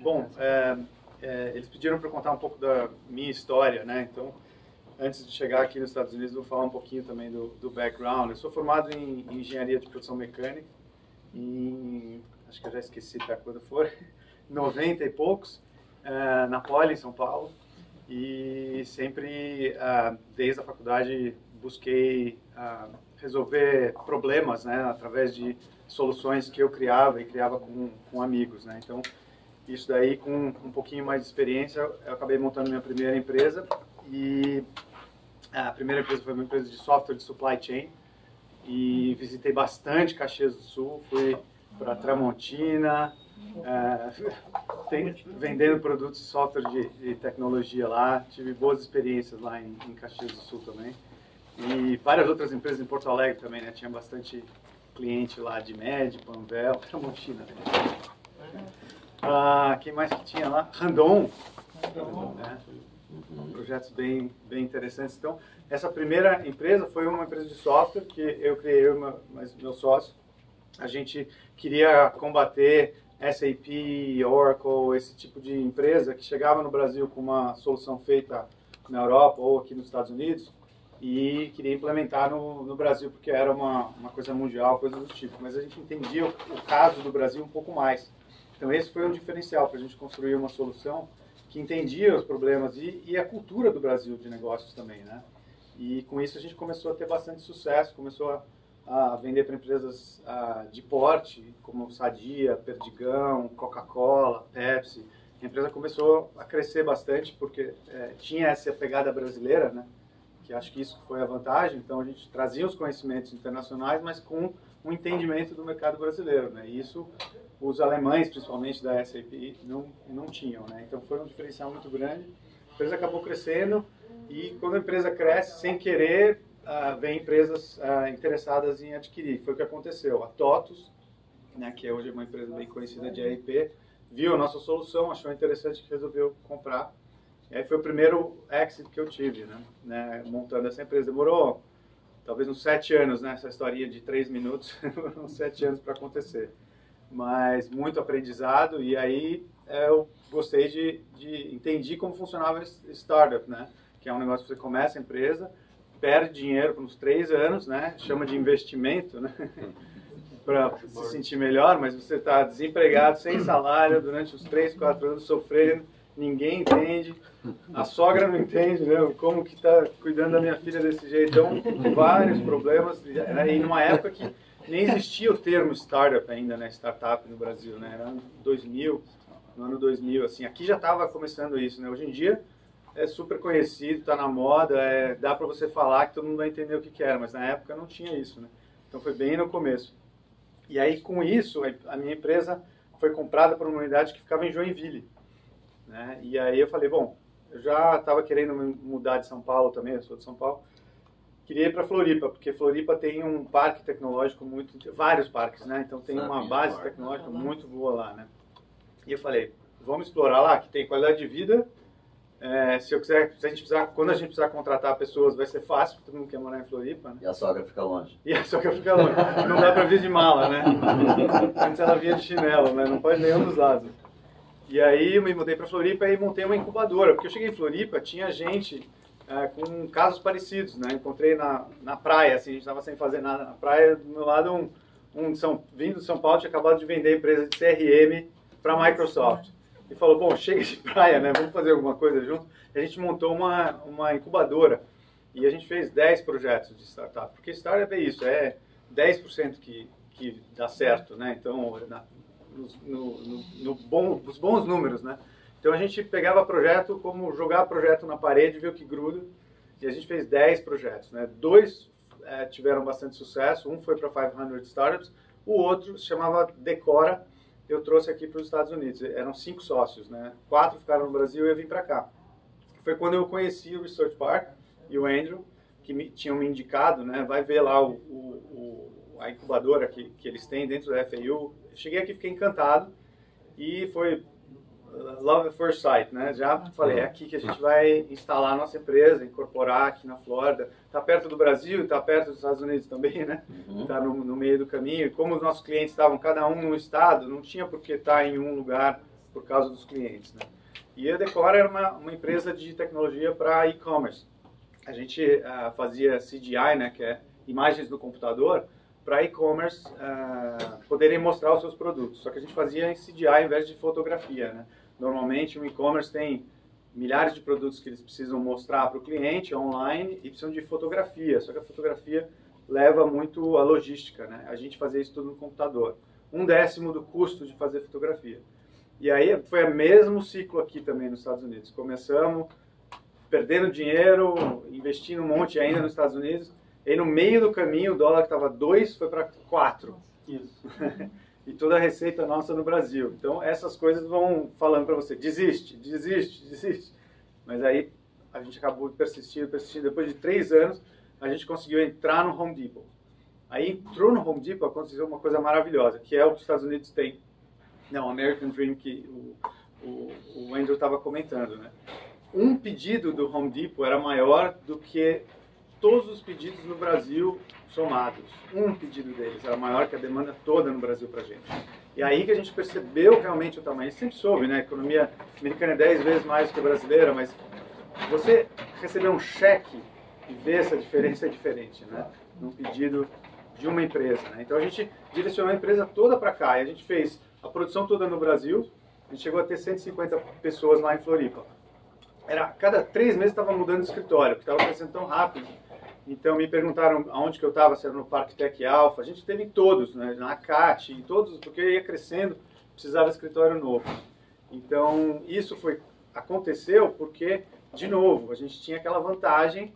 Bom, eles pediram para eu contar um pouco da minha história, né? Então, antes de chegar aqui nos Estados Unidos, eu vou falar um pouquinho também do background. Eu sou formado em engenharia de produção mecânica, acho que eu já esqueci até quando for, 90 e poucos, na Poli, em São Paulo. E sempre, desde a faculdade, busquei resolver problemas, né, através de soluções que eu criava e criava com amigos, né? Então, isso daí, com um pouquinho mais de experiência, eu acabei montando minha primeira empresa. E a primeira empresa foi uma empresa de software de supply chain. E visitei bastante Caxias do Sul, fui para Tramontina, vendendo produtos de software de tecnologia lá. Tive boas experiências lá em Caxias do Sul também. E várias outras empresas em Porto Alegre também, né? Tinha bastante cliente lá de Med, Panvel, Tramontina. Quem mais que tinha lá? Randon. Né? Projetos bem interessantes. Então, essa primeira empresa foi uma empresa de software que eu criei, meu sócio. A gente queria combater SAP, Oracle, esse tipo de empresa que chegava no Brasil com uma solução feita na Europa ou aqui nos Estados Unidos e queria implementar no Brasil porque era uma coisa mundial, coisa do tipo. Mas a gente entendia o caso do Brasil um pouco mais. Então esse foi um diferencial para a gente construir uma solução que entendia os problemas e a cultura do Brasil de negócios também, né? E com isso a gente começou a ter bastante sucesso, começou a vender para empresas de porte, como Sadia, Perdigão, Coca-Cola, Pepsi. A empresa começou a crescer bastante porque tinha essa pegada brasileira, né? Que acho que isso foi a vantagem. Então a gente trazia os conhecimentos internacionais, mas com um entendimento do mercado brasileiro, né? E isso os alemães, principalmente da SAP, não tinham, né? Então foi um diferencial muito grande. A empresa acabou crescendo e quando a empresa cresce, sem querer, vem empresas interessadas em adquirir. Foi o que aconteceu. A TOTUS, né, que hoje é uma empresa bem conhecida de ERP, viu a nossa solução, achou interessante e resolveu comprar. E aí foi o primeiro exit que eu tive, né, montando essa empresa. Demorou talvez uns 7 anos, né, essa historinha de 3 minutos, uns 7 anos para acontecer. Mas muito aprendizado e aí eu gostei entendi como funcionava startup, né, que é um negócio que você começa a empresa, perde dinheiro por uns 3 anos, né, chama de investimento, né, para se sentir melhor, mas você está desempregado, sem salário, durante uns 3, 4 anos sofrendo, ninguém entende, a sogra não entende, né, como que está cuidando da minha filha desse jeito, então vários problemas, e numa época que nem existia o termo startup ainda, né, startup no Brasil, né, era no ano 2000, assim, aqui já estava começando isso, né, hoje em dia é super conhecido, está na moda, dá para você falar que todo mundo vai entender o que era, mas na época não tinha isso, né, então foi bem no começo. E aí com isso, a minha empresa foi comprada por uma unidade que ficava em Joinville, né, e aí eu falei, bom, eu já estava querendo mudar de São Paulo também, eu sou de São Paulo, queria ir para Floripa, porque Floripa tem um parque tecnológico vários parques, né? Então tem uma base tecnológica muito boa lá, né? E eu falei, vamos explorar lá, que tem qualidade de vida. Se a gente precisar, quando a gente precisar contratar pessoas, vai ser fácil, porque todo mundo quer morar em Floripa, né? E a sogra fica longe. E a sogra fica longe. Não dá para vir de mala, né? Antes ela vinha de chinelo, né? Não pode nenhum dos lados. E aí eu me mudei para Floripa e montei uma incubadora, porque eu cheguei em Floripa, tinha gente com casos parecidos, né? Encontrei na praia, assim, a gente estava sem fazer nada na praia, do meu lado vindo de São Paulo, tinha acabado de vender a empresa de CRM para a Microsoft. E falou, bom, chega de praia, né? Vamos fazer alguma coisa junto. E a gente montou uma incubadora e a gente fez 10 projetos de startup, porque startup é isso, 10% que dá certo, né? Então, nos bons números, né? Então a gente pegava projeto como jogar projeto na parede, ver o que gruda, e a gente fez 10 projetos, né? 2 tiveram bastante sucesso, um foi para 500 Startups, o outro se chamava Decora, eu trouxe aqui para os Estados Unidos, eram 5 sócios, né? 4 ficaram no Brasil e eu vim para cá. Foi quando eu conheci o Research Park e o Andrew, que tinham me indicado, né? Vai ver lá a incubadora que eles têm dentro da FAU. Eu cheguei aqui, fiquei encantado e foi love at first sight, né? Já falei, é aqui que a gente vai instalar a nossa empresa, incorporar aqui na Flórida. Está perto do Brasil, está perto dos Estados Unidos também, né? Está no meio do caminho. E como os nossos clientes estavam cada um num estado, não tinha por que estar em um lugar por causa dos clientes, né? E a Decora era uma empresa de tecnologia para e-commerce. A gente fazia CGI, né, que é imagens do computador, para e-commerce poderem mostrar os seus produtos. Só que a gente fazia em CGI ao invés de fotografia, né? Normalmente um e-commerce tem milhares de produtos que eles precisam mostrar para o cliente online e precisam de fotografia. Só que a fotografia leva muito a logística, né? A gente fazia isso tudo no computador. 1/10 do custo de fazer fotografia. E aí foi o mesmo ciclo aqui também nos Estados Unidos. Começamos perdendo dinheiro, investindo um monte ainda nos Estados Unidos. E no meio do caminho o dólar que estava 2 foi para 4. Isso. E toda a receita nossa no Brasil. Então essas coisas vão falando para você, desiste, desiste, desiste. Mas aí a gente acabou persistindo, persistindo. Depois de 3 anos a gente conseguiu entrar no Home Depot. Aí entrou no Home Depot, aconteceu uma coisa maravilhosa, que é o que os Estados Unidos têm. Não, American Dream, que o Andrew estava comentando, né? Um pedido do Home Depot era maior do que todos os pedidos no Brasil somados. Um pedido deles era maior que a demanda toda no Brasil para a gente. E aí que a gente percebeu realmente o tamanho. A gente sempre soube, né? A economia americana é 10 vezes mais do que a brasileira, mas você receber um cheque e ver essa diferença é diferente, né? Num pedido de uma empresa, né? Então a gente direcionou a empresa toda para cá e a gente fez a produção toda no Brasil. A gente chegou a ter 150 pessoas lá em Floripa. Cada 3 meses estava mudando de escritório, porque estava crescendo tão rápido. Então me perguntaram aonde que eu estava, se era no Parque Tech Alpha. A gente teve em todos, né? Na CAT, em todos, porque ia crescendo, precisava de escritório novo. Então isso aconteceu porque, de novo, a gente tinha aquela vantagem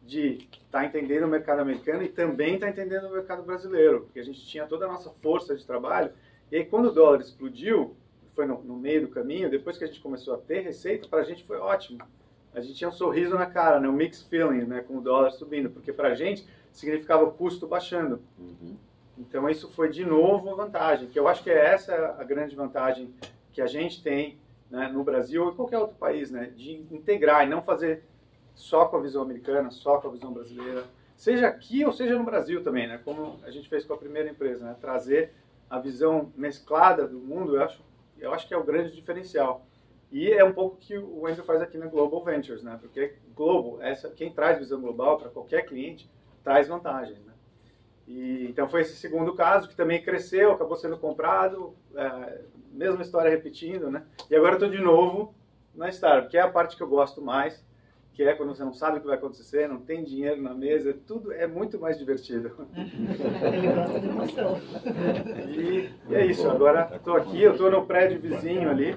de estar entendendo o mercado americano e também estar entendendo o mercado brasileiro, porque a gente tinha toda a nossa força de trabalho. E aí quando o dólar explodiu, foi no meio do caminho, depois que a gente começou a ter receita, para a gente foi ótimo. A gente tinha um sorriso na cara, né? Um mixed feeling, né? Com o dólar subindo, porque para a gente significava o custo baixando. Uhum. Então isso foi de novo uma vantagem, que eu acho que essa a grande vantagem que a gente tem, né, no Brasil ou em qualquer outro país, né? De integrar e não fazer só com a visão americana, só com a visão brasileira, seja aqui ou seja no Brasil também, né? Como a gente fez com a primeira empresa, né? Trazer a visão mesclada do mundo, eu acho que é o grande diferencial. E é um pouco que o Andrew faz aqui na Global Ventures, né? Porque quem traz visão global para qualquer cliente, traz vantagem, né? E, então foi esse segundo caso, que também cresceu, acabou sendo comprado, mesma história repetindo, né? E agora eu estou de novo na startup, que é a parte que eu gosto mais, que é quando você não sabe o que vai acontecer, não tem dinheiro na mesa, tudo é muito mais divertido. Ele gosta de emoção. E é isso, agora estou aqui, eu estou no prédio vizinho ali,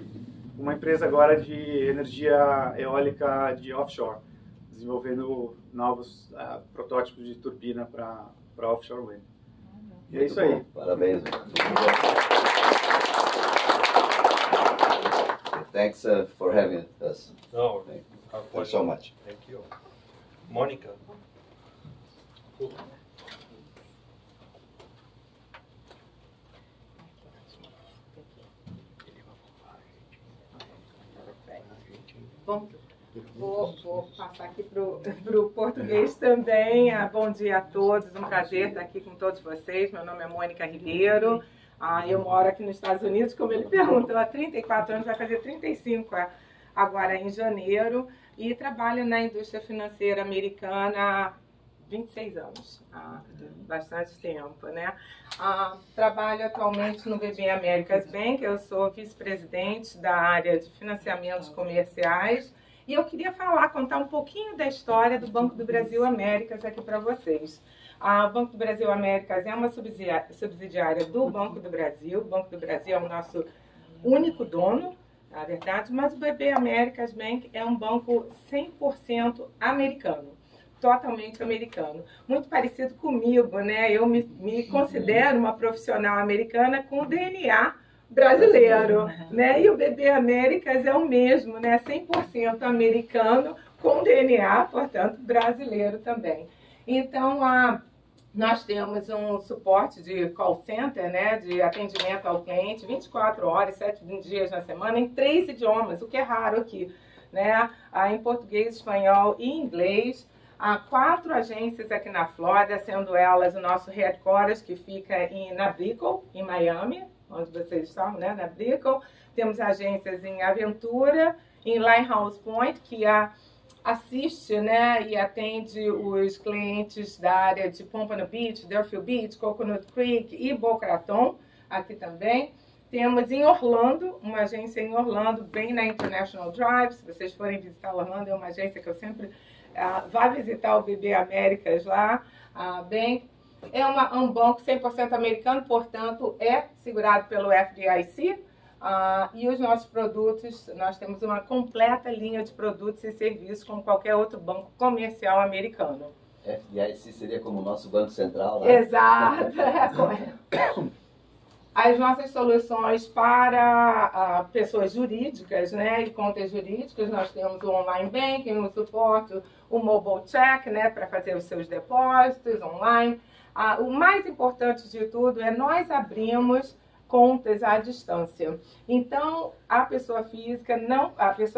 uma empresa agora de energia eólica de offshore, desenvolvendo novos protótipos de turbina para offshore wind. E é isso aí. Parabéns. Thanks for having us. No, Thanks so much. Thank you. Monica. Bom, vou passar aqui para o português também. Bom dia a todos, um prazer estar aqui com todos vocês. Meu nome é Mônica Ribeiro. Eu moro aqui nos Estados Unidos, como ele perguntou, há 34 anos, vai fazer 35 agora em janeiro. E trabalho na indústria financeira americana há 26 anos, há bastante tempo, né? Trabalho atualmente no BB Americas Bank, eu sou vice-presidente da área de financiamentos comerciais e eu queria contar um pouquinho da história do Banco do Brasil Américas aqui para vocês. O Banco do Brasil Américas é uma subsidiária do Banco do Brasil. O Banco do Brasil é o nosso único dono, na verdade, mas o BB Americas Bank é um banco 100% americano. Totalmente americano. Muito parecido comigo, né? Eu me considero uma profissional americana com DNA brasileiro, né? E o BB Américas é o mesmo, né? 100% americano com DNA, portanto, brasileiro também. Então, nós temos um suporte de call center, né? De atendimento ao cliente, 24 horas, 7 dias na semana, em 3 idiomas, o que é raro aqui, né? Em português, espanhol e inglês. Há 4 agências aqui na Flórida, sendo elas o nosso headquarters, que fica na Brickell, em Miami, onde vocês estão, né, na Brickell. Temos agências em Aventura, em Limehouse Point, que assiste, né, e atende os clientes da área de Pompano Beach, Deerfield Beach, Coconut Creek e Boca Raton, aqui também. Temos em Orlando, uma agência em Orlando, bem na International Drive. Se vocês forem visitar Orlando, é uma agência que eu sempre vá visitar o BB Américas lá. É um banco 100% americano, portanto, é segurado pelo FDIC. E os nossos produtos, nós temos uma completa linha de produtos e serviços como qualquer outro banco comercial americano. FDIC seria como o nosso Banco Central, né? Exato, é correto. As nossas soluções para pessoas jurídicas, né, e contas jurídicas, nós temos o online banking, o suporte, o mobile check, né, para fazer os seus depósitos online. O mais importante de tudo é nós abrimos contas à distância. Então, a pessoa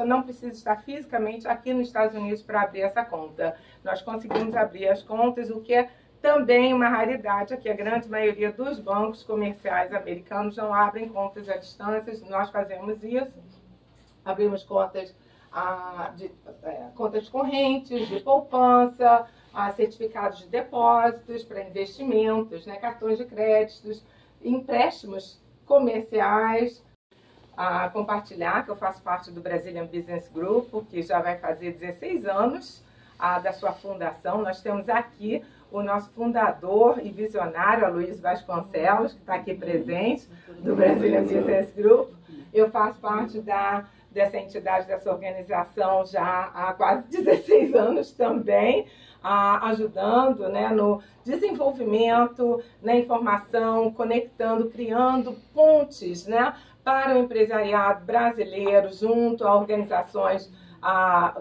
não precisa estar fisicamente aqui nos Estados Unidos para abrir essa conta. Nós conseguimos abrir as contas, o que é também uma raridade, aqui a grande maioria dos bancos comerciais americanos não abrem contas à distância. Nós fazemos isso, abrimos contas, contas correntes, de poupança, certificados de depósitos para investimentos, né, cartões de créditos, empréstimos comerciais. Compartilhar que eu faço parte do Brazilian Business Group, que já vai fazer 16 anos da sua fundação. Nós temos aqui o nosso fundador e visionário, Aloysio Vasconcelos, que está aqui presente, do Brazilian Business Group. Eu faço parte dessa entidade, dessa organização já há quase 16 anos também, ajudando, né, no desenvolvimento, na informação, conectando, criando pontes, né, para o empresariado brasileiro junto a organizações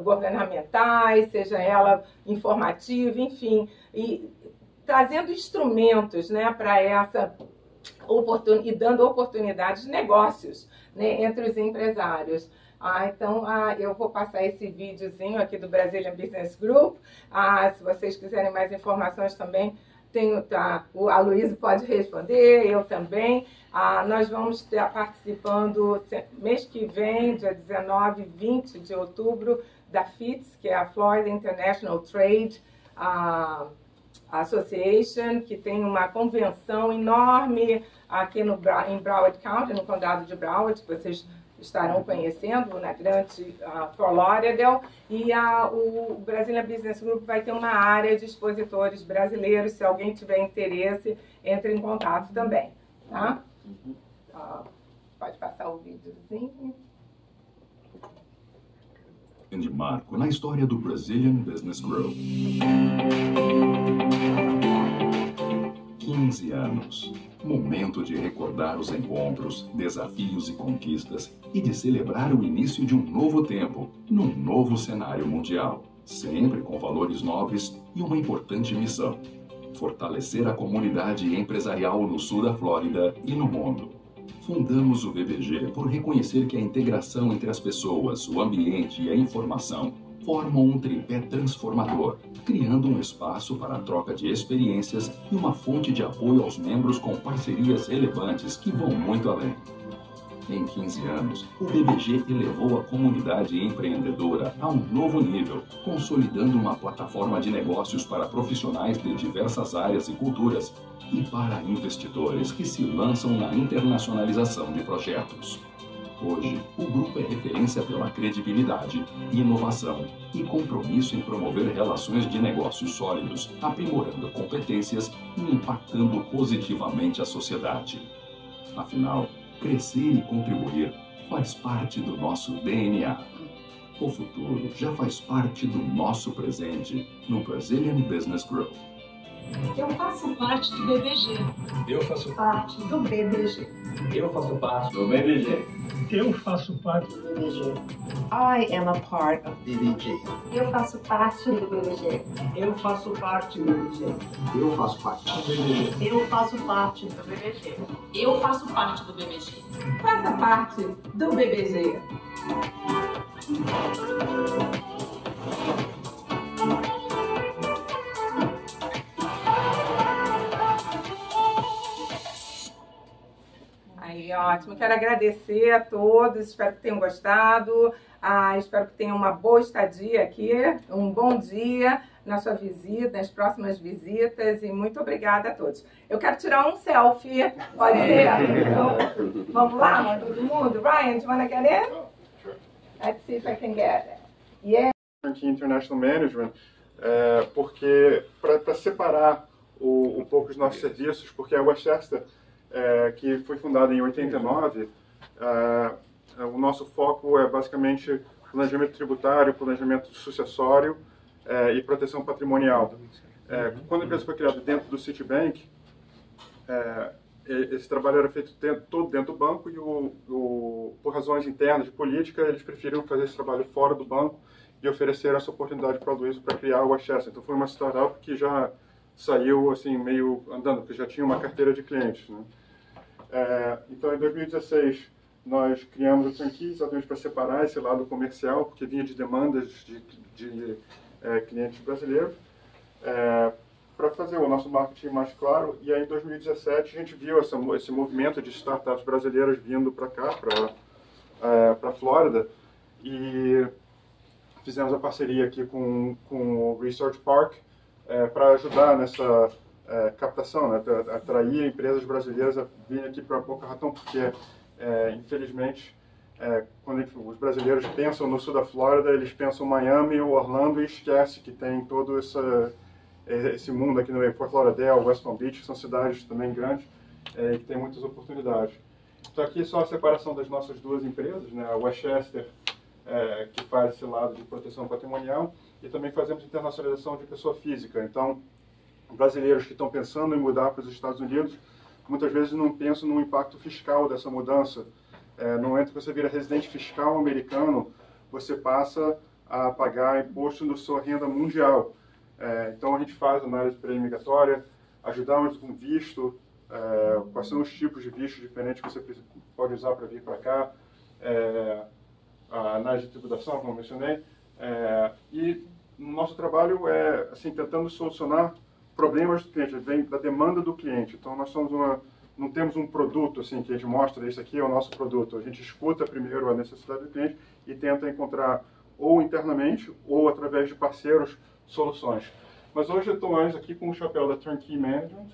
governamentais, seja ela informativa, enfim, e trazendo instrumentos, né, para essa e dando oportunidades de negócios, né, entre os empresários. Então, eu vou passar esse videozinho aqui do Brazilian Business Group. Se vocês quiserem mais informações também, o Aloysio pode responder, eu também. Nós vamos estar participando mês que vem, dia 19 e 20 de outubro, da FITS, que é a Florida International Trade Association, que tem uma convenção enorme aqui em Broward County, no condado de Broward, que vocês estarão conhecendo, na grande Fort Lauderdale. E o Brazilian Business Group vai ter uma área de expositores brasileiros. Se alguém tiver interesse, entre em contato também. Tá? Pode passar o videozinho. De marco na história do Brazilian Business Group. 15 anos. Momento de recordar os encontros, desafios e conquistas e de celebrar o início de um novo tempo, num novo cenário mundial. Sempre com valores nobres e uma importante missão: fortalecer a comunidade empresarial no sul da Flórida e no mundo. Fundamos o BBG por reconhecer que a integração entre as pessoas, o ambiente e a informação formam um tripé transformador, criando um espaço para a troca de experiências e uma fonte de apoio aos membros com parcerias relevantes que vão muito além. Em 15 anos, o BBG elevou a comunidade empreendedora a um novo nível, consolidando uma plataforma de negócios para profissionais de diversas áreas e culturas e para investidores que se lançam na internacionalização de projetos. Hoje, o grupo é referência pela credibilidade, inovação e compromisso em promover relações de negócios sólidos, aprimorando competências e impactando positivamente a sociedade. Afinal, crescer e contribuir faz parte do nosso DNA. O futuro já faz parte do nosso presente no Brazilian Business Group. Eu faço parte do BBG. Eu faço parte do BBG. Eu faço parte do BBG. Eu faço parte do BBG. I am a part of BBG. Eu faço parte do BBG. Eu faço parte do BBG. Eu faço parte do BBG. Eu faço parte do BBG. Eu faço parte do BBG. Faça parte do BBG. Aí, Ótimo, quero agradecer a todos, espero que tenham gostado, espero que tenham uma boa estadia aqui, um bom dia na sua visita, nas próximas visitas, e muito obrigada a todos. Eu quero tirar um selfie, pode ser? Então, vamos lá, todo mundo? Ryan, do you want to get in? Let's see if I can get it. Yeah. Aqui International Management, porque para separar um pouco os nossos serviços, porque a Westchester, que foi fundada em 89, o nosso foco é basicamente planejamento tributário, planejamento sucessório e proteção patrimonial. Quando a empresa foi criada dentro do Citibank, esse trabalho era feito todo dentro do banco e por razões internas de política, eles preferiram fazer esse trabalho fora do banco e oferecer essa oportunidade para o Luiz para criar o Westchester. Então foi uma startup que já saiu assim meio andando, porque já tinha uma carteira de clientes, né? Então em 2016 nós criamos o Turnkey exatamente para separar esse lado comercial, porque vinha de demandas de clientes brasileiros, para fazer o nosso marketing mais claro. E aí em 2017 a gente viu esse movimento de startups brasileiras vindo para cá, para a Flórida, e fizemos a parceria aqui com o Research Park para ajudar nessa captação, né, para atrair empresas brasileiras a virem aqui para Boca Raton, porque infelizmente quando os brasileiros pensam no sul da Flórida, eles pensam Miami ou Orlando e esquecem que tem todo esse mundo aqui no meio. Fort Lauderdale, West Palm Beach, são cidades também grandes e que tem muitas oportunidades. Então aqui só a separação das nossas duas empresas, né, a Westchester, que faz esse lado de proteção patrimonial, e também fazemos internacionalização de pessoa física. Então, brasileiros que estão pensando em mudar para os Estados Unidos, muitas vezes não pensam no impacto fiscal dessa mudança. No momento que você vira residente fiscal americano, você passa a pagar imposto na sua renda mundial. Então, a gente faz análise pré-imigratória, ajudamos com visto, quais são os tipos de visto diferentes que você pode usar para vir para cá, a análise de tributação, como eu mencionei, e o nosso trabalho é assim, tentando solucionar problemas do cliente, vem da demanda do cliente. Então nós somos não temos um produto assim que a gente mostra, esse aqui é o nosso produto. A gente escuta primeiro a necessidade do cliente e tenta encontrar ou internamente ou através de parceiros soluções. Mas hoje eu estou mais aqui com o chapéu da Turnkey Management,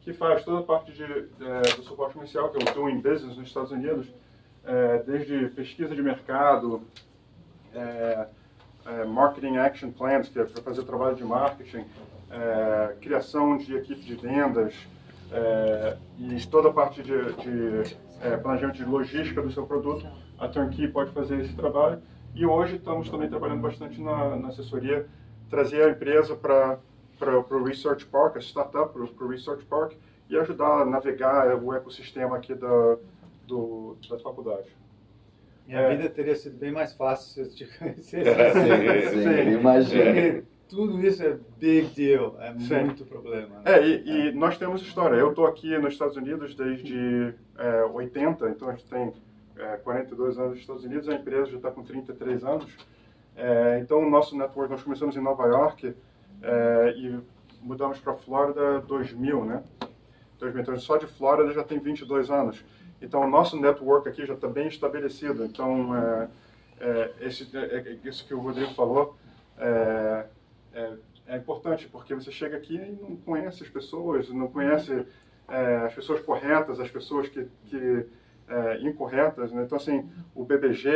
que faz toda a parte do suporte comercial, que é o Doing Business nos Estados Unidos, desde pesquisa de mercado, Marketing Action Plans, que é para fazer o trabalho de marketing, criação de equipe de vendas, e toda a parte de planejamento de logística do seu produto. A Turnkey pode fazer esse trabalho. E hoje estamos também trabalhando bastante na assessoria, trazer a empresa para o Research Park, a startup para o Research Park, e ajudar a navegar o ecossistema aqui da faculdade. Minha vida teria sido bem mais fácil se eu te conhecesse. Sim, imagina. Tudo isso é big deal, muito problema. Né? E nós temos história. Eu estou aqui nos Estados Unidos desde 80, então a gente tem 42 anos nos Estados Unidos, a empresa já está com 33 anos. Então o nosso network, nós começamos em Nova York e mudamos para a Flórida em 2000, né? 2000, então só de Flórida já tem 22 anos. Então o nosso network aqui já está bem estabelecido. Então isso que o Rodrigo falou é importante, porque você chega aqui e não conhece as pessoas, não conhece as pessoas corretas, as pessoas incorretas, né? Então assim, o BBG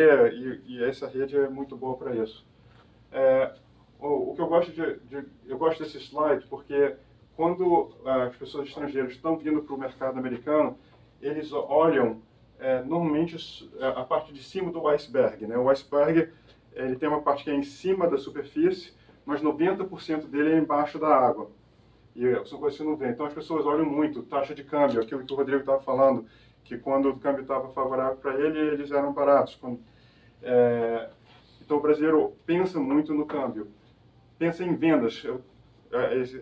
e essa rede é muito boa para isso. O que eu gosto eu gosto desse slide porque quando as pessoas estrangeiras estão vindo para o mercado americano, eles olham normalmente a parte de cima do iceberg, né? O iceberg ele tem uma parte que é em cima da superfície, mas 90% dele é embaixo da água. E são coisas que você não vê. Então as pessoas olham muito taxa de câmbio, aquilo que o Rodrigo estava falando, que quando o câmbio estava favorável para ele, eles eram baratos. Então o brasileiro pensa muito no câmbio, pensa em vendas.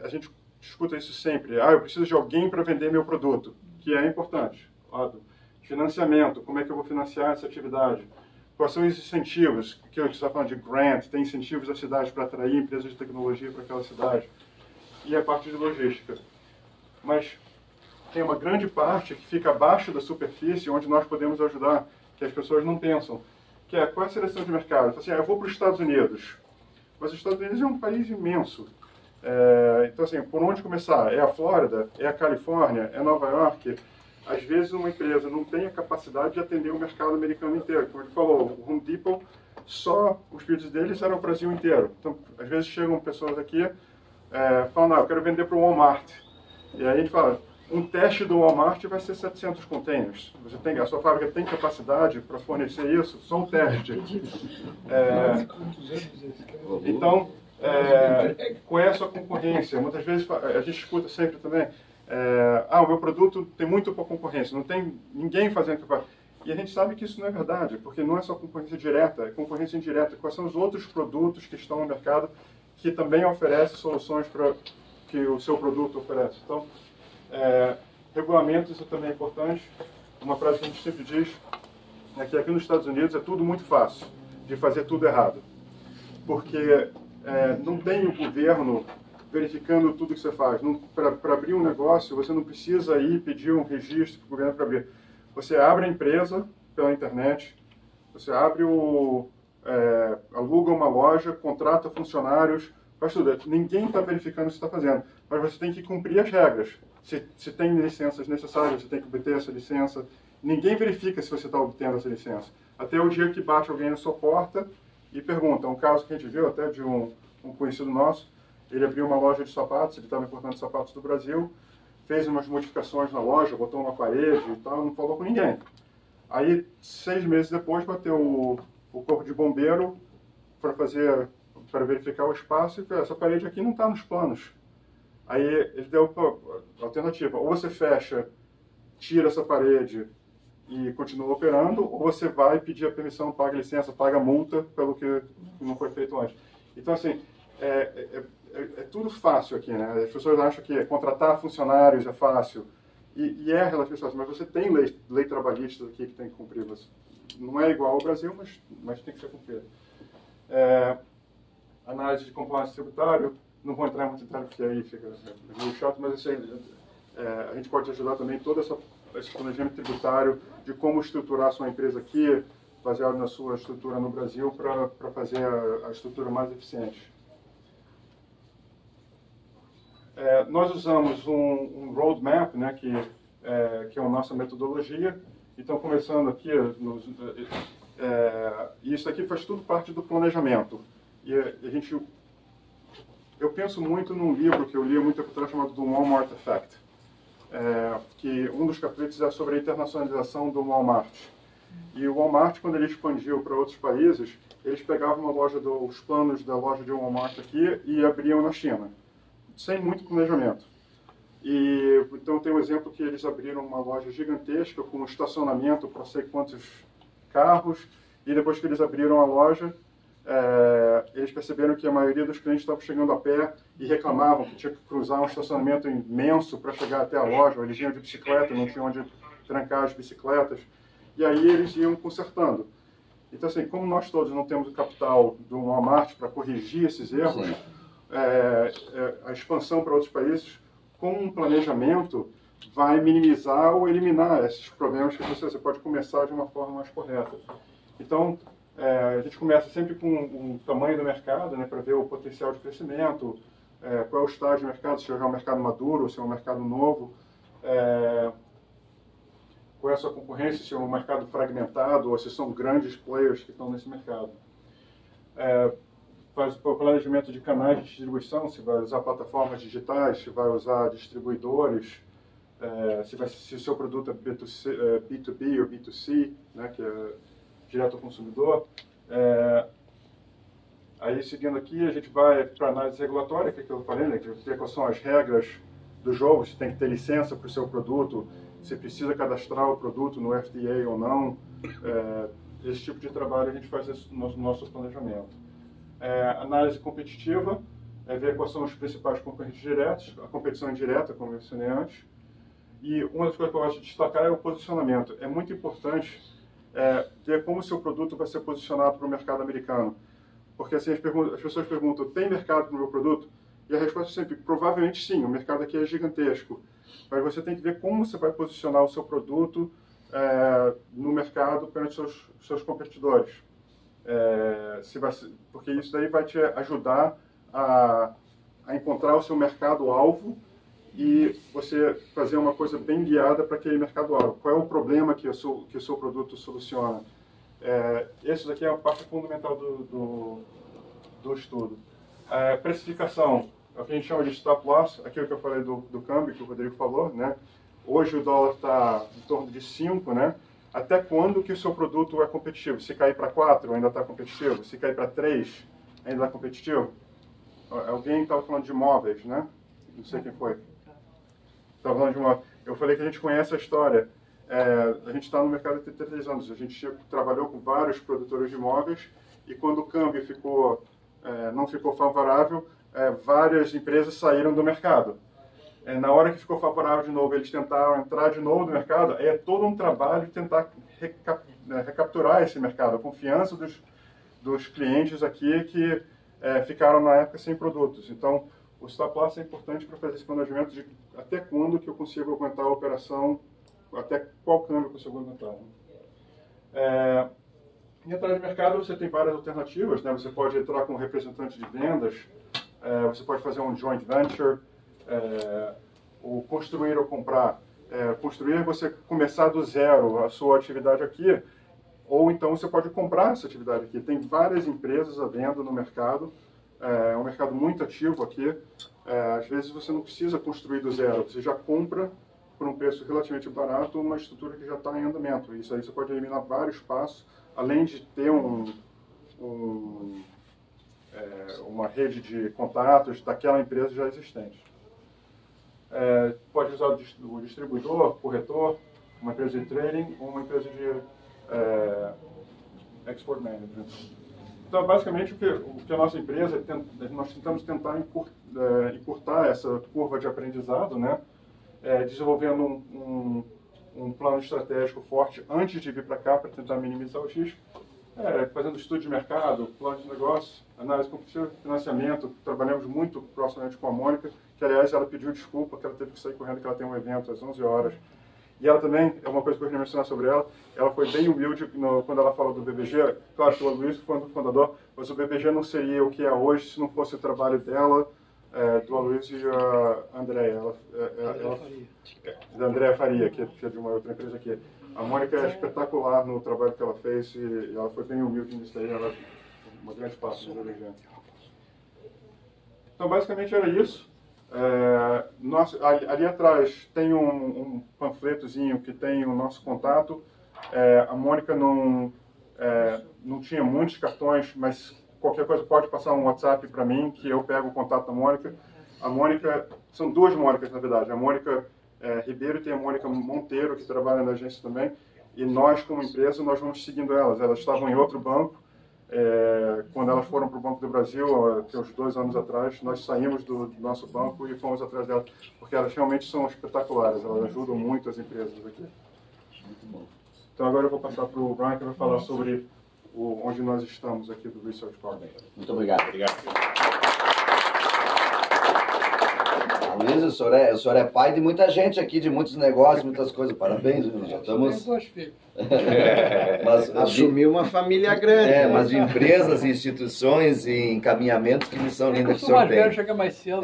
A gente escuta isso sempre. Eu preciso de alguém para vender meu produto, que é importante. Óbvio. Financiamento, como é que eu vou financiar essa atividade? Quais são os incentivos? Aquilo que você está falando de grant, tem incentivos da cidade para atrair empresas de tecnologia para aquela cidade. E a parte de logística. Mas tem uma grande parte que fica abaixo da superfície, onde nós podemos ajudar, que as pessoas não pensam, que é qual é a seleção de mercado. Assim, eu vou para os Estados Unidos, mas os Estados Unidos é um país imenso. Então, assim, por onde começar? É a Flórida? É a Califórnia? É Nova York? Às vezes uma empresa não tem a capacidade de atender o mercado americano inteiro. Como ele falou, o Home Depot, só os pedidos deles eram o Brasil inteiro. Então, às vezes chegam pessoas aqui, falam, não, eu quero vender para o Walmart. E aí a gente fala, um teste do Walmart vai ser 700 containers. A sua fábrica tem capacidade para fornecer isso? Só um teste. Então, conhece a concorrência. Muitas vezes a gente escuta sempre também, o meu produto tem muito pouca concorrência, não tem ninguém fazendo o que faz. E a gente sabe que isso não é verdade, porque não é só concorrência direta, é concorrência indireta. Quais são os outros produtos que estão no mercado que também oferecem soluções para que o seu produto oferece? Então, regulamentos, isso também é importante. Uma frase que a gente sempre diz é que aqui nos Estados Unidos é tudo muito fácil de fazer tudo errado. Porque não tem o governo verificando tudo que você faz. Para abrir um negócio, você não precisa ir pedir um registro para o governo para abrir. Você abre a empresa pela internet, você aluga uma loja, contrata funcionários, faz tudo. Ninguém está verificando o que você está fazendo, mas você tem que cumprir as regras. Se tem licenças necessárias, você tem que obter essa licença. Ninguém verifica se você está obtendo essa licença. Até o dia que bate alguém na sua porta e pergunta. Um caso que a gente viu até de um conhecido nosso, ele abriu uma loja de sapatos, ele estava importando sapatos do Brasil, fez umas modificações na loja, botou uma parede e tal, não falou com ninguém. Aí, 6 meses depois, bateu o corpo de bombeiro para verificar o espaço e falou, essa parede aqui não está nos planos. Aí ele deu a alternativa, ou você fecha, tira essa parede e continua operando, ou você vai pedir a permissão, paga a licença, paga a multa pelo que não foi feito antes. Então, assim, é tudo fácil aqui, né? As pessoas acham que contratar funcionários é fácil, e é relativamente fácil, mas você tem lei trabalhista aqui que tem que cumprir. Não é igual ao Brasil, mas tem que ser cumprida. Análise de compliance tributário, não vou entrar muito em detalhe porque aí fica meio chato, mas assim, a gente pode ajudar também todo esse planejamento tributário de como estruturar a sua empresa aqui, baseado na sua estrutura no Brasil, para fazer a estrutura mais eficiente. Nós usamos um roadmap, né, que é a nossa metodologia. Então, começando aqui, isso aqui faz tudo parte do planejamento. E eu penso muito num livro que eu li há muito tempo atrás chamado do Walmart Effect, que um dos capítulos é sobre a internacionalização do Walmart. E o Walmart, quando ele expandiu para outros países, eles pegavam os planos da loja de Walmart aqui e abriam na China, sem muito planejamento. Então tem um exemplo que eles abriram uma loja gigantesca com um estacionamento para sei quantos carros, e depois que eles abriram a loja, eles perceberam que a maioria dos clientes estavam chegando a pé e reclamavam que tinha que cruzar um estacionamento imenso para chegar até a loja, ou eles iam de bicicleta, não tinham onde trancar as bicicletas, e aí eles iam consertando. Então, assim, como nós todos não temos o capital do Walmart para corrigir esses erros, a expansão para outros países, com um planejamento, vai minimizar ou eliminar esses problemas que você pode começar de uma forma mais correta. Então, a gente começa sempre com o tamanho do mercado, né, para ver o potencial de crescimento, qual é o estágio do mercado, se é um mercado maduro, se é um mercado novo, qual é a sua concorrência, se é um mercado fragmentado ou se são grandes players que estão nesse mercado. Faz o planejamento de canais de distribuição, se vai usar plataformas digitais, se vai usar distribuidores, se o seu produto é B2B ou B2C, né, que é direto ao consumidor. Aí, seguindo aqui, a gente vai para a análise regulatória, que é o que eu falei, né, que ver quais são as regras do jogo, se tem que ter licença para o seu produto, se precisa cadastrar o produto no FDA ou não. Esse tipo de trabalho a gente faz no nosso planejamento. Análise competitiva, ver quais são os principais concorrentes diretos, a competição indireta, como eu mencionei antes. E uma das coisas que eu gosto de destacar é o posicionamento. É muito importante ver como o seu produto vai ser posicionado para o mercado americano. Porque assim, as pessoas perguntam, tem mercado para o meu produto? E a resposta é sempre, provavelmente sim, o mercado aqui é gigantesco. mas você tem que ver como você vai posicionar o seu produto no mercado perante seus competidores. Porque isso daí vai te ajudar a encontrar o seu mercado-alvo e você fazer uma coisa bem guiada para aquele mercado-alvo. Qual é o problema que o seu produto soluciona? Essa daqui é a parte fundamental do estudo. Precificação, é o que a gente chama de stop loss, aquilo que eu falei do câmbio, que o Rodrigo falou, né? Hoje o dólar está em torno de 5, né? Até quando que o seu produto é competitivo? Se cair para 4, ainda está competitivo? Se cair para 3, ainda está competitivo? Alguém estava falando de imóveis, né? Não sei quem foi. Estava falando de imóveis. Eu falei que a gente conhece a história. A gente está no mercado há 33 anos. A gente trabalhou com vários produtores de imóveis e quando o câmbio não ficou favorável, várias empresas saíram do mercado. Na hora que ficou favorável de novo, eles tentaram entrar de novo no mercado, aí é todo um trabalho de tentar recapturar esse mercado, a confiança dos clientes aqui que ficaram na época sem produtos. Então, o stop loss é importante para fazer esse planejamento de até quando que eu consigo aguentar a operação, até qual câmbio eu consigo aguentar. Em entrada de mercado, você tem várias alternativas, né? Você pode entrar com um representante de vendas, você pode fazer um joint venture, ou construir ou comprar. Construir é você começar do zero a sua atividade aqui, ou então você pode comprar essa atividade aqui. Tem várias empresas à venda no mercado, é um mercado muito ativo aqui. Às vezes você não precisa construir do zero, você já compra por um preço relativamente barato uma estrutura que já está em andamento. Isso aí você pode eliminar vários passos, além de ter uma rede de contatos daquela empresa já existente. Pode usar o distribuidor, corretor, uma empresa de trading ou uma empresa de export management. Então, basicamente, o que a nossa empresa, nós tentamos tentar encurtar essa curva de aprendizado, né? Desenvolvendo um plano estratégico forte antes de vir para cá para tentar minimizar o risco, fazendo estudo de mercado, plano de negócio, análise competitiva, financiamento. Trabalhamos muito proximamente com a Mônica, que aliás ela pediu desculpa que ela teve que sair correndo, que ela tem um evento às 11 horas. E ela também, é uma coisa que eu queria mencionar sobre ela foi bem humilde quando ela falou do BBG. Claro que o Luiz foi um fundador, mas o BBG não seria o que é hoje se não fosse o trabalho dela, do Aloysio e a Andréia. Da Andréia Faria, que é de uma outra empresa aqui. A Mônica é espetacular no trabalho que ela fez e ela foi bem humilde nisso aí. Ela é uma grande parte do BBG. Então, basicamente era isso. Ali atrás tem um panfletozinho que tem o nosso contato. A Mônica não tinha muitos cartões, mas qualquer coisa pode passar um WhatsApp para mim, que eu pego o contato da Mônica. A Mônica, são duas Mônicas na verdade, a Mônica Ribeiro e tem a Mônica Monteiro, que trabalha na agência também, e nós como empresa, nós vamos seguindo elas estavam em outro banco. Quando elas foram para o Banco do Brasil, há uns 2 anos atrás, nós saímos do nosso banco e fomos atrás delas, porque elas realmente são espetaculares, elas ajudam muito as empresas aqui. Muito bom. Então agora eu vou passar para o Brian, que vai falar sobre onde nós estamos aqui do Research Park. Muito obrigado. Luiz, o senhor é pai de muita gente aqui, de muitos negócios, muitas coisas. Parabéns, Luiz. Já estamos... Assumiu uma família grande. Mas de empresas, instituições e encaminhamentos, que missão linda que o senhor tem. Chega mais cedo.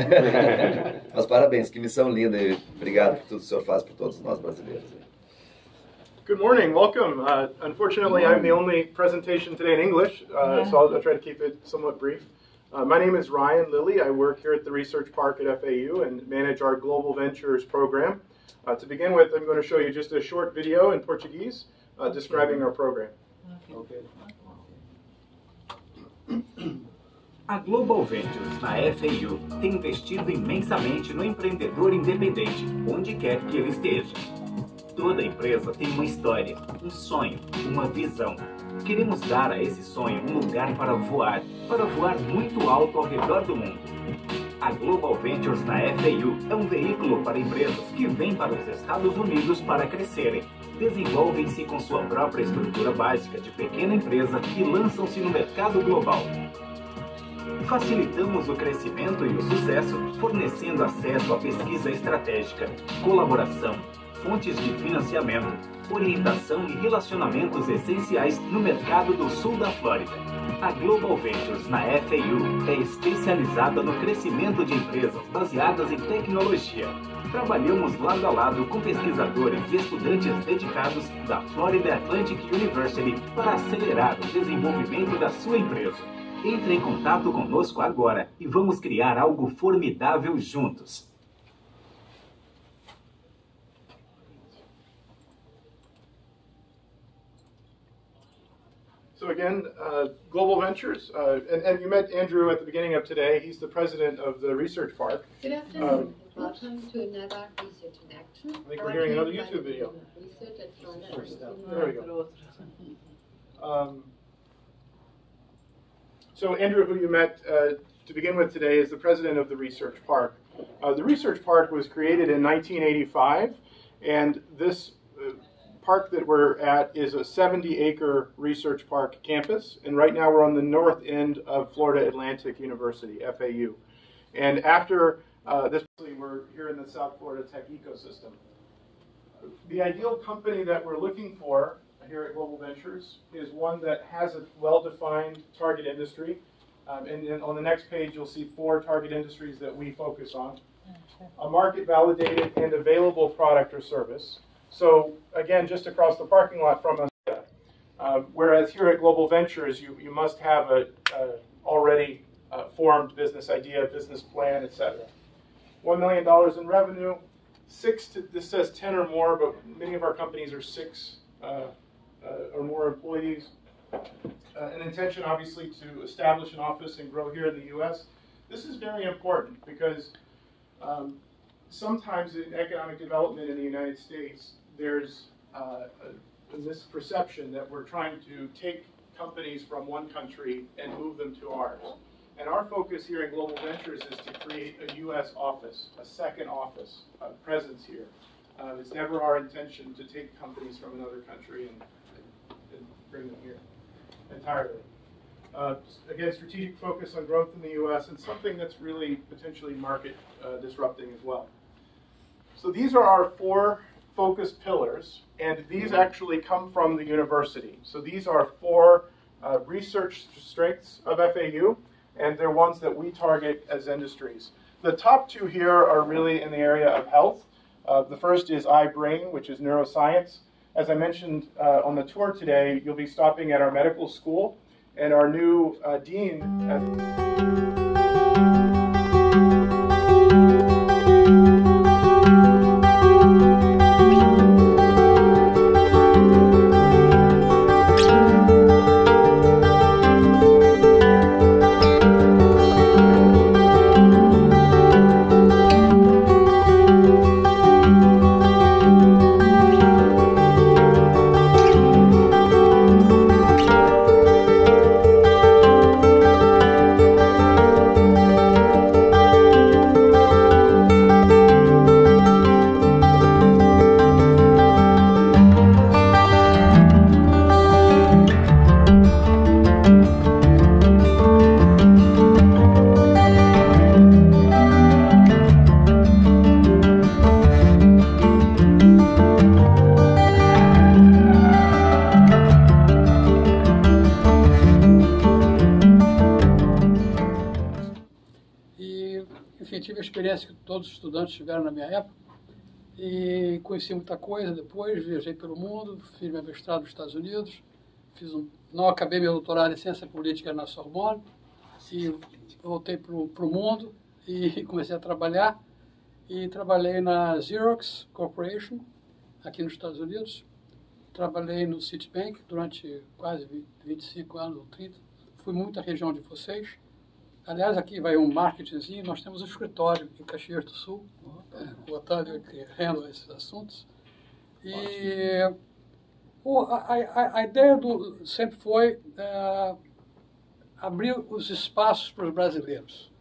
Mas parabéns, que missão linda e obrigado por tudo que o senhor faz por todos nós brasileiros. Good morning, welcome. Unfortunately, I'm the only presentation today in English, so I'll try to keep it somewhat brief. My name is Ryan Lilly. I work here at the Research Park at FAU and manage our Global Ventures program. To begin with, I'm going to show you just a short video in Portuguese describing our program. Okay. A Global Ventures, na FAU, tem investido imensamente no empreendedor independente, onde quer que ele esteja. Toda empresa tem uma história, um sonho, uma visão. Queremos dar a esse sonho um lugar para voar muito alto ao redor do mundo. A Global Ventures na FAU é um veículo para empresas que vêm para os Estados Unidos para crescerem, desenvolvem-se com sua própria estrutura básica de pequena empresa e lançam-se no mercado global. facilitamos o crescimento e o sucesso, fornecendo acesso à pesquisa estratégica, colaboração, fontes de financiamento, orientação e relacionamentos essenciais no mercado do sul da Flórida. A Global Ventures na FAU é especializada no crescimento de empresas baseadas em tecnologia. Trabalhamos lado a lado com pesquisadores e estudantes dedicados da Florida Atlantic University para acelerar o desenvolvimento da sua empresa. Entre em contato conosco agora e vamos criar algo formidável juntos. So again, Global Ventures, and you met Andrew at the beginning of today. He's the president of the Research Park. Good afternoon. Welcome to NAVAC Research in Action. I think we're hearing another YouTube video. There we go. So Andrew, who you met to begin with today, is the president of the Research Park. The Research Park was created in 1985, and this park that we're at is a 70-acre research park campus, and right now we're on the north end of Florida Atlantic University, FAU. And after this, we're here in the South Florida tech ecosystem. The ideal company that we're looking for here at Global Ventures is one that has a well-defined target industry. And then on the next page, you'll see 4 target industries that we focus on. A market-validated and available product or service. So again, just across the parking lot from us, whereas here at Global Ventures, you must have a already formed business idea, business plan, etc. $1 million in revenue, this says 10 or more, but many of our companies are 6 or more employees. An intention, obviously, to establish an office and grow here in the U.S. This is very important because sometimes in economic development in the United States, there's a misperception that we're trying to take companies from one country and move them to ours. And our focus here in Global Ventures is to create a U.S. office, a second office, a presence here. It's never our intention to take companies from another country and bring them here entirely. Again, strategic focus on growth in the U.S. and something that's really potentially market disrupting as well. So these are our 4 focus pillars, and these actually come from the university. So these are 4 research strengths of FAU, and they're ones that we target as industries. The top 2 here are really in the area of health. The first is iBrain, which is neuroscience. As I mentioned on the tour today, you'll be stopping at our medical school, and our new dean. Tive a experiência que todos os estudantes tiveram na minha época e conheci muita coisa depois, viajei pelo mundo, fiz meu mestrado nos Estados Unidos, não acabei meu doutorado em ciência política na Sorbonne e voltei para o mundo e comecei a trabalhar e trabalhei na Xerox Corporation aqui nos Estados Unidos, trabalhei no Citibank durante quase 25 anos ou 30, fui muito à região de vocês. Aliás, aqui vai um marketingzinho, nós temos um escritório em Caxias do Sul, o Otávio que handla esses assuntos. E a ideia sempre foi abrir os espaços para os brasileiros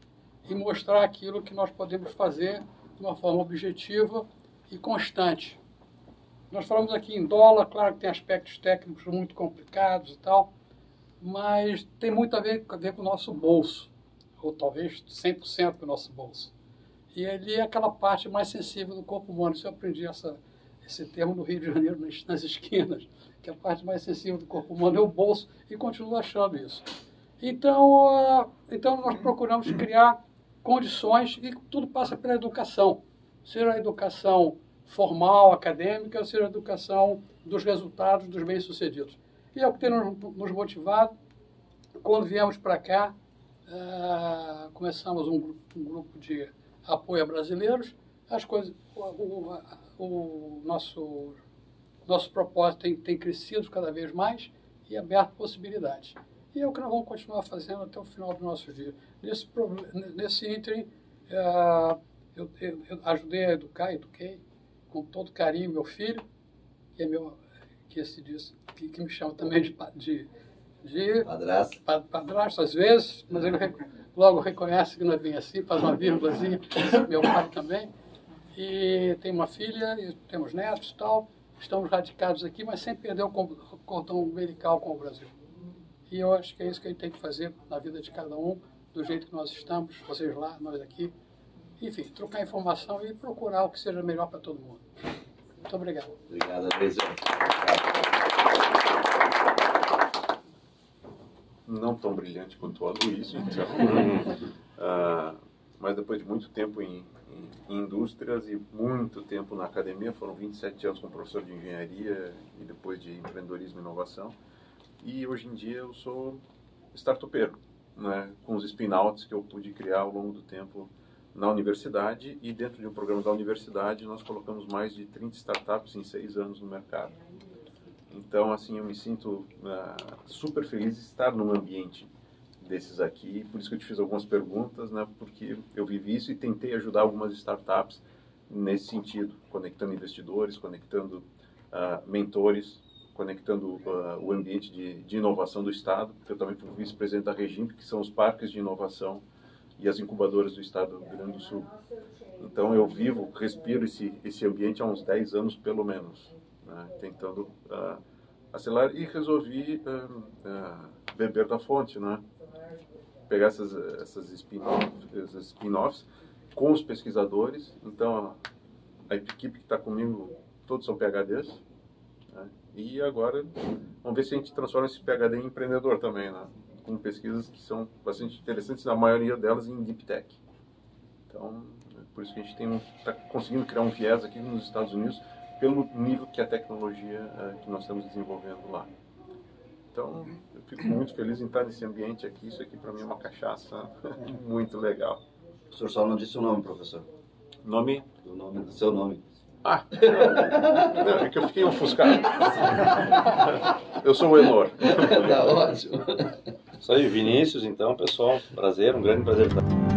e mostrar aquilo que nós podemos fazer de uma forma objetiva e constante. Nós falamos aqui em dólar, claro que tem aspectos técnicos muito complicados e tal, mas tem muito a ver com o nosso bolso. ou talvez 100% do nosso bolso. E ali é aquela parte mais sensível do corpo humano. Isso eu aprendi esse termo no Rio de Janeiro, nas esquinas, que a parte mais sensível do corpo humano é o bolso, e continuo achando isso. Então nós procuramos criar condições, e tudo passa pela educação, seja a educação formal, acadêmica, seja a educação dos resultados, dos bem-sucedidos. E é o que tem nos motivado. Quando viemos para cá, começamos um grupo de apoio a brasileiros. As coisas, o nosso propósito tem crescido cada vez mais e aberto possibilidades. E é o que nós vamos continuar fazendo até o final do nosso dia. Nesse ínterim, eu ajudei a eduquei com todo carinho meu filho, que me chama também de padrasto às vezes, mas ele logo reconhece que não é bem assim, faz uma vírgulazinha, meu pai também. E tem uma filha, e temos netos e tal. Estamos radicados aqui, mas sem perder o cordão umbilical com o Brasil. E eu acho que é isso que a gente tem que fazer na vida de cada um, do jeito que nós estamos, vocês lá, nós aqui. Enfim, trocar informação e procurar o que seja melhor para todo mundo. Muito obrigado. Obrigado, Adriano. Não tão brilhante quanto o Aloysio, então. Mas depois de muito tempo em indústrias e muito tempo na academia, foram 27 anos como professor de engenharia e depois de empreendedorismo e inovação. E hoje em dia eu sou startupeiro, né, com os spin-outs que eu pude criar ao longo do tempo na universidade, e dentro de um programa da universidade nós colocamos mais de 30 startups em 6 anos no mercado. Então, assim, eu me sinto super feliz de estar num ambiente desses aqui, por isso que eu te fiz algumas perguntas, né, porque eu vivi isso e tentei ajudar algumas startups nesse sentido, conectando investidores, conectando mentores, conectando o ambiente de inovação do Estado, porque eu também fui vice-presidente da Regimp, que são os parques de inovação e as incubadoras do Estado do Rio Grande do Sul. Então eu respiro esse ambiente há uns 10 anos pelo menos, né, tentando acelerar, e resolvi beber da fonte, né, pegar essas spin-offs com os pesquisadores. Então a equipe que está comigo, todos são PhDs, né, e agora vamos ver se a gente transforma esse PhD em empreendedor também, né, com pesquisas que são bastante interessantes, a maioria delas em Deep Tech. Então, por isso que a gente está conseguindo criar um viés aqui nos Estados Unidos pelo nível que a tecnologia que nós estamos desenvolvendo lá. Então, eu fico muito feliz em estar nesse ambiente aqui. Isso aqui para mim é uma cachaça muito legal. O senhor só não disse o nome, professor. Nome? O nome do seu nome. Ah, não, é que eu fiquei ofuscado. Eu sou o Elor. Tá ótimo. Isso aí, Vinícius, então, pessoal, prazer, um grande prazer estar aqui.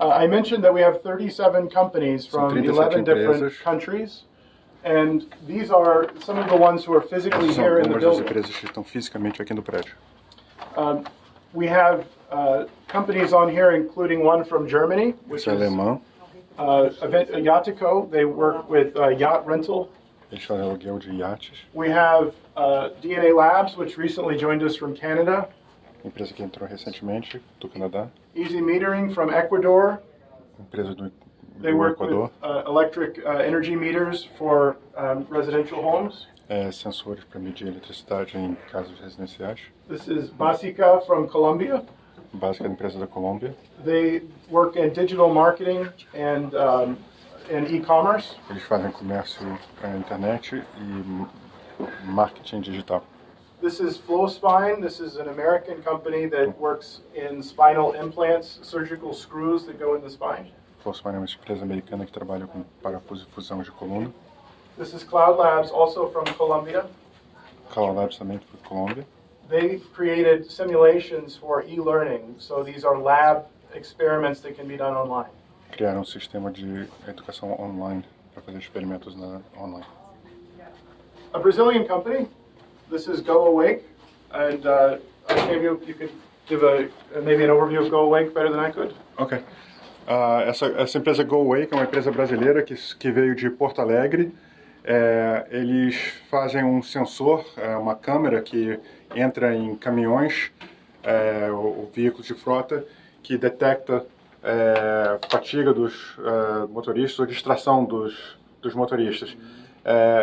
I mentioned that we have 37 companies from 11 different countries, and these are some of the ones who are physically here in the building. Empresas que estão fisicamente aqui no prédio. We have companies on here, including one from Germany, which is Yachtico. They work with yacht rental. Eles fazem aluguel de iates. We have DNA Labs, which recently joined us from Canada. Empresa que entrou recentemente do Canadá. Easy Metering from Ecuador. Empresa do They work Equador. with electric energy meters for residential homes. Sensores para medir eletricidade em casas residenciais. This is Basica from Colombia. Básica da empresa da Colômbia. They work in digital marketing and e-commerce. Eles fazem comércio para a internet e marketing digital. This is FlowSpine. This is an American company that works in spinal implants, surgical screws that go in the spine. FlowSpine é uma empresa americana que trabalha com parafuso e fusão de coluna. This is Cloud Labs, also from Colombia. Cloud Labs também foi Colômbia. They've created simulations for e-learning. So these are lab experiments that can be done online. Criaram um sistema de educação online para fazer experimentos online. A Brazilian company. This is Go Awake, and maybe you could give maybe an overview of Go Awake better than I could. Ok. Essa empresa Go Awake é uma empresa brasileira que veio de Porto Alegre. Eles fazem um sensor, uma câmera que entra em caminhões ou veículos de frota que detecta fatiga dos motoristas ou distração dos motoristas.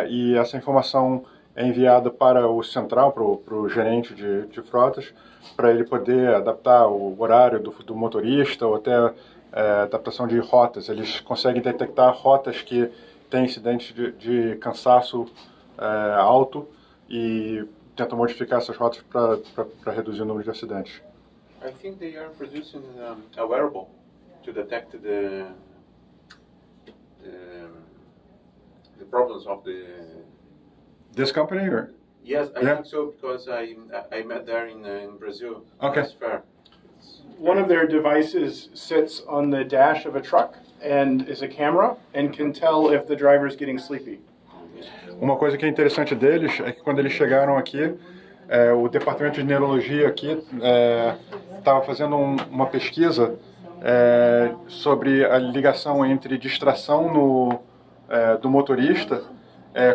E essa informação é enviada para o central, para o gerente de frotas, para ele poder adaptar o horário do motorista ou até adaptação de rotas. Eles conseguem detectar rotas que têm incidentes de cansaço alto e tentam modificar essas rotas para reduzir o número de acidentes. I think they are producing a wearable to detect the problems of the... This company, or? Yes, I think so, because I met there in Brazil. Okay. Last fair. One of their devices sits on the dash of a truck and is a camera and can tell if the driver is getting sleepy. Uma coisa que é interessante deles é que quando eles chegaram aqui, o departamento de neurologia aqui estava fazendo uma pesquisa sobre a ligação entre distração do motorista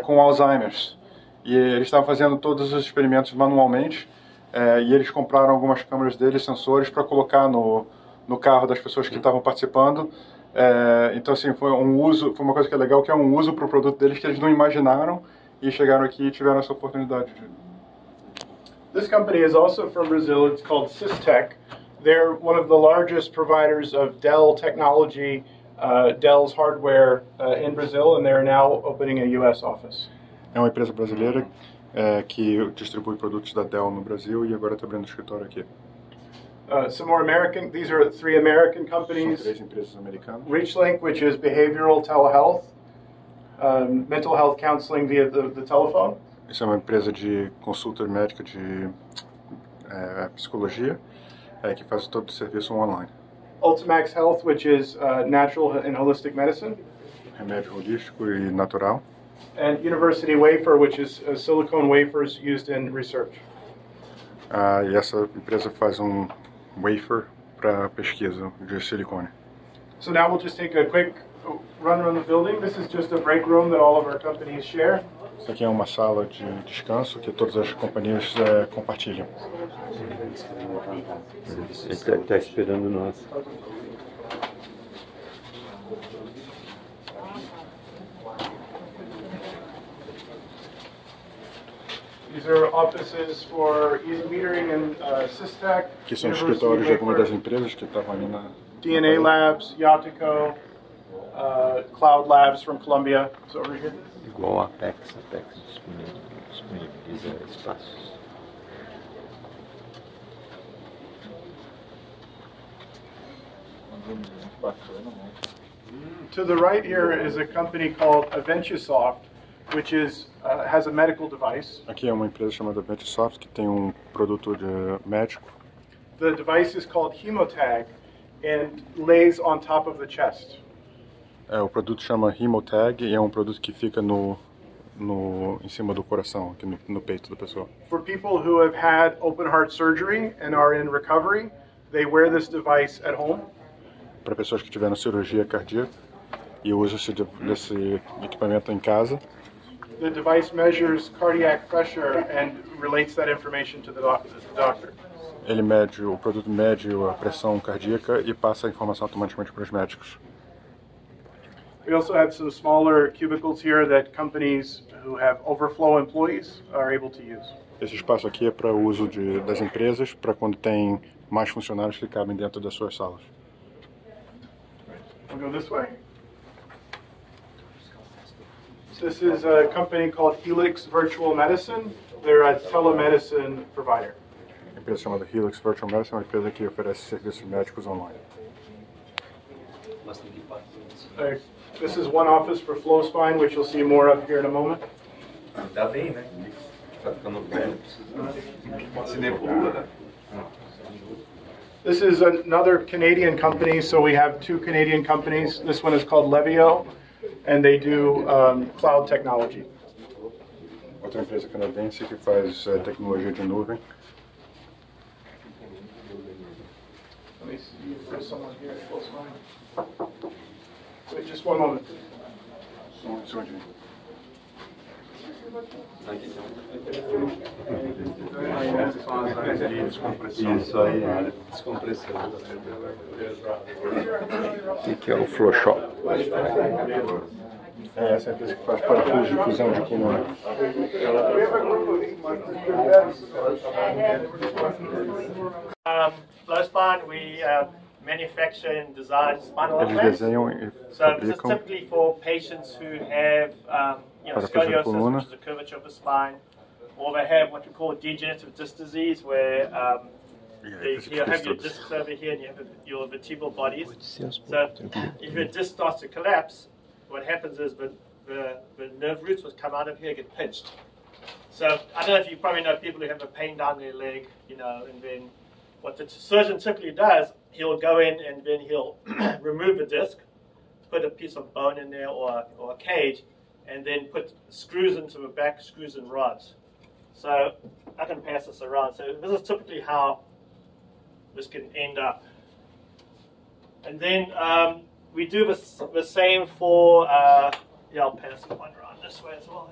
com Alzheimer's. E eles estavam fazendo todos os experimentos manualmente e eles compraram algumas câmeras deles, sensores, para colocar no carro das pessoas que estavam participando. Então, assim, foi uma coisa que é legal, que é um uso para o produto deles que eles não imaginaram e chegaram aqui e tiveram essa oportunidade. This company is also from Brazil. It's called Systech. They're one of the largest providers of Dell technology, Dell's hardware in Brazil, and they're now opening a U.S. office. É uma empresa brasileira que distribui produtos da Dell no Brasil e agora está abrindo escritório aqui. Some more American. These are 3 American companies. São 3 empresas americanas. ReachLink, which is behavioral telehealth, mental health counseling via the telephone. Isso é uma empresa de consulta médica de psicologia que faz todo o serviço online. Ultimax Health, which is natural and holistic medicine. Remédio holístico e natural. And University Wafer, which is silicone wafers used in research. E essa empresa faz wafer para pesquisa de silicone. So now we'll just take a quick run around the building. This is just a break room that all of our companies share. Isso aqui é uma sala de descanso que todas as companhias compartilham. Ele está esperando nós. These are offices for Easy Metering and Systech. Que são escritórios de algumas das empresas que estavam ali na... DNA Labs, Yatico, Cloud Labs from Colombia. It's over here. Igual a Apex disponibiliza espaços. To the right here is a company called Aventusoft, which has a medical device. Aqui é uma empresa chamada Aventusoft que tem produto médico. The device is called Hemotag and lays on top of the chest. O produto chama Hemotag e é um produto que fica em cima do coração, aqui no peito da pessoa. For people who have had open heart surgery and are in recovery, they wear this device at home. Para pessoas que tiveram cirurgia cardíaca e usam desse equipamento em casa. The device measures cardiac pressure and relates that information to the doctor. O produto mede a pressão cardíaca e passa a informação automaticamente para os médicos. We also have some smaller cubicles here that companies who have overflow employees are able to use. Esse espaço aqui é para o uso das empresas, para quando tem mais funcionários que cabem dentro das suas salas. We'll go this way. This is a company called Helix Virtual Medicine. They're a telemedicine provider. A empresa chamada Helix Virtual Medicine é uma empresa que oferece serviços médicos online. This is one office for FlowSpine, which you'll see more of here in a moment. Tá bem, né? Tá ficando velho, precisa se nebula, né? This is another Canadian company, so we have two Canadian companies. This one is called Levio, and they do cloud technology. Outra empresa canadense que faz tecnologia de nuvem. Let me see if there's someone here at FlowSpine. Wait, just one moment. Isso aí, descompressão. O que é o Flow Shop? É essa empresa que faz parafuso de fusão de coluna. FlowSpine, we manufacture and design spinal Eles implants. desenham e So this is fabricam typically for patients who have scoliosis, which is a curvature of the spine, or they have what we call degenerative disc disease, where you have your discs over here and you have your vertebral bodies. So if your disc starts to collapse, what happens is the nerve roots which come out of here get pinched. So I don't know if you probably know people who have a pain down their leg, and then what the surgeon typically does, he'll go in and then he'll remove the disc, put a piece of bone in there or a cage, and then put screws into the back, screws and rods. So I can pass this around. So this is typically how this can end up. And then we do the same for, I'll pass the one around this way as well.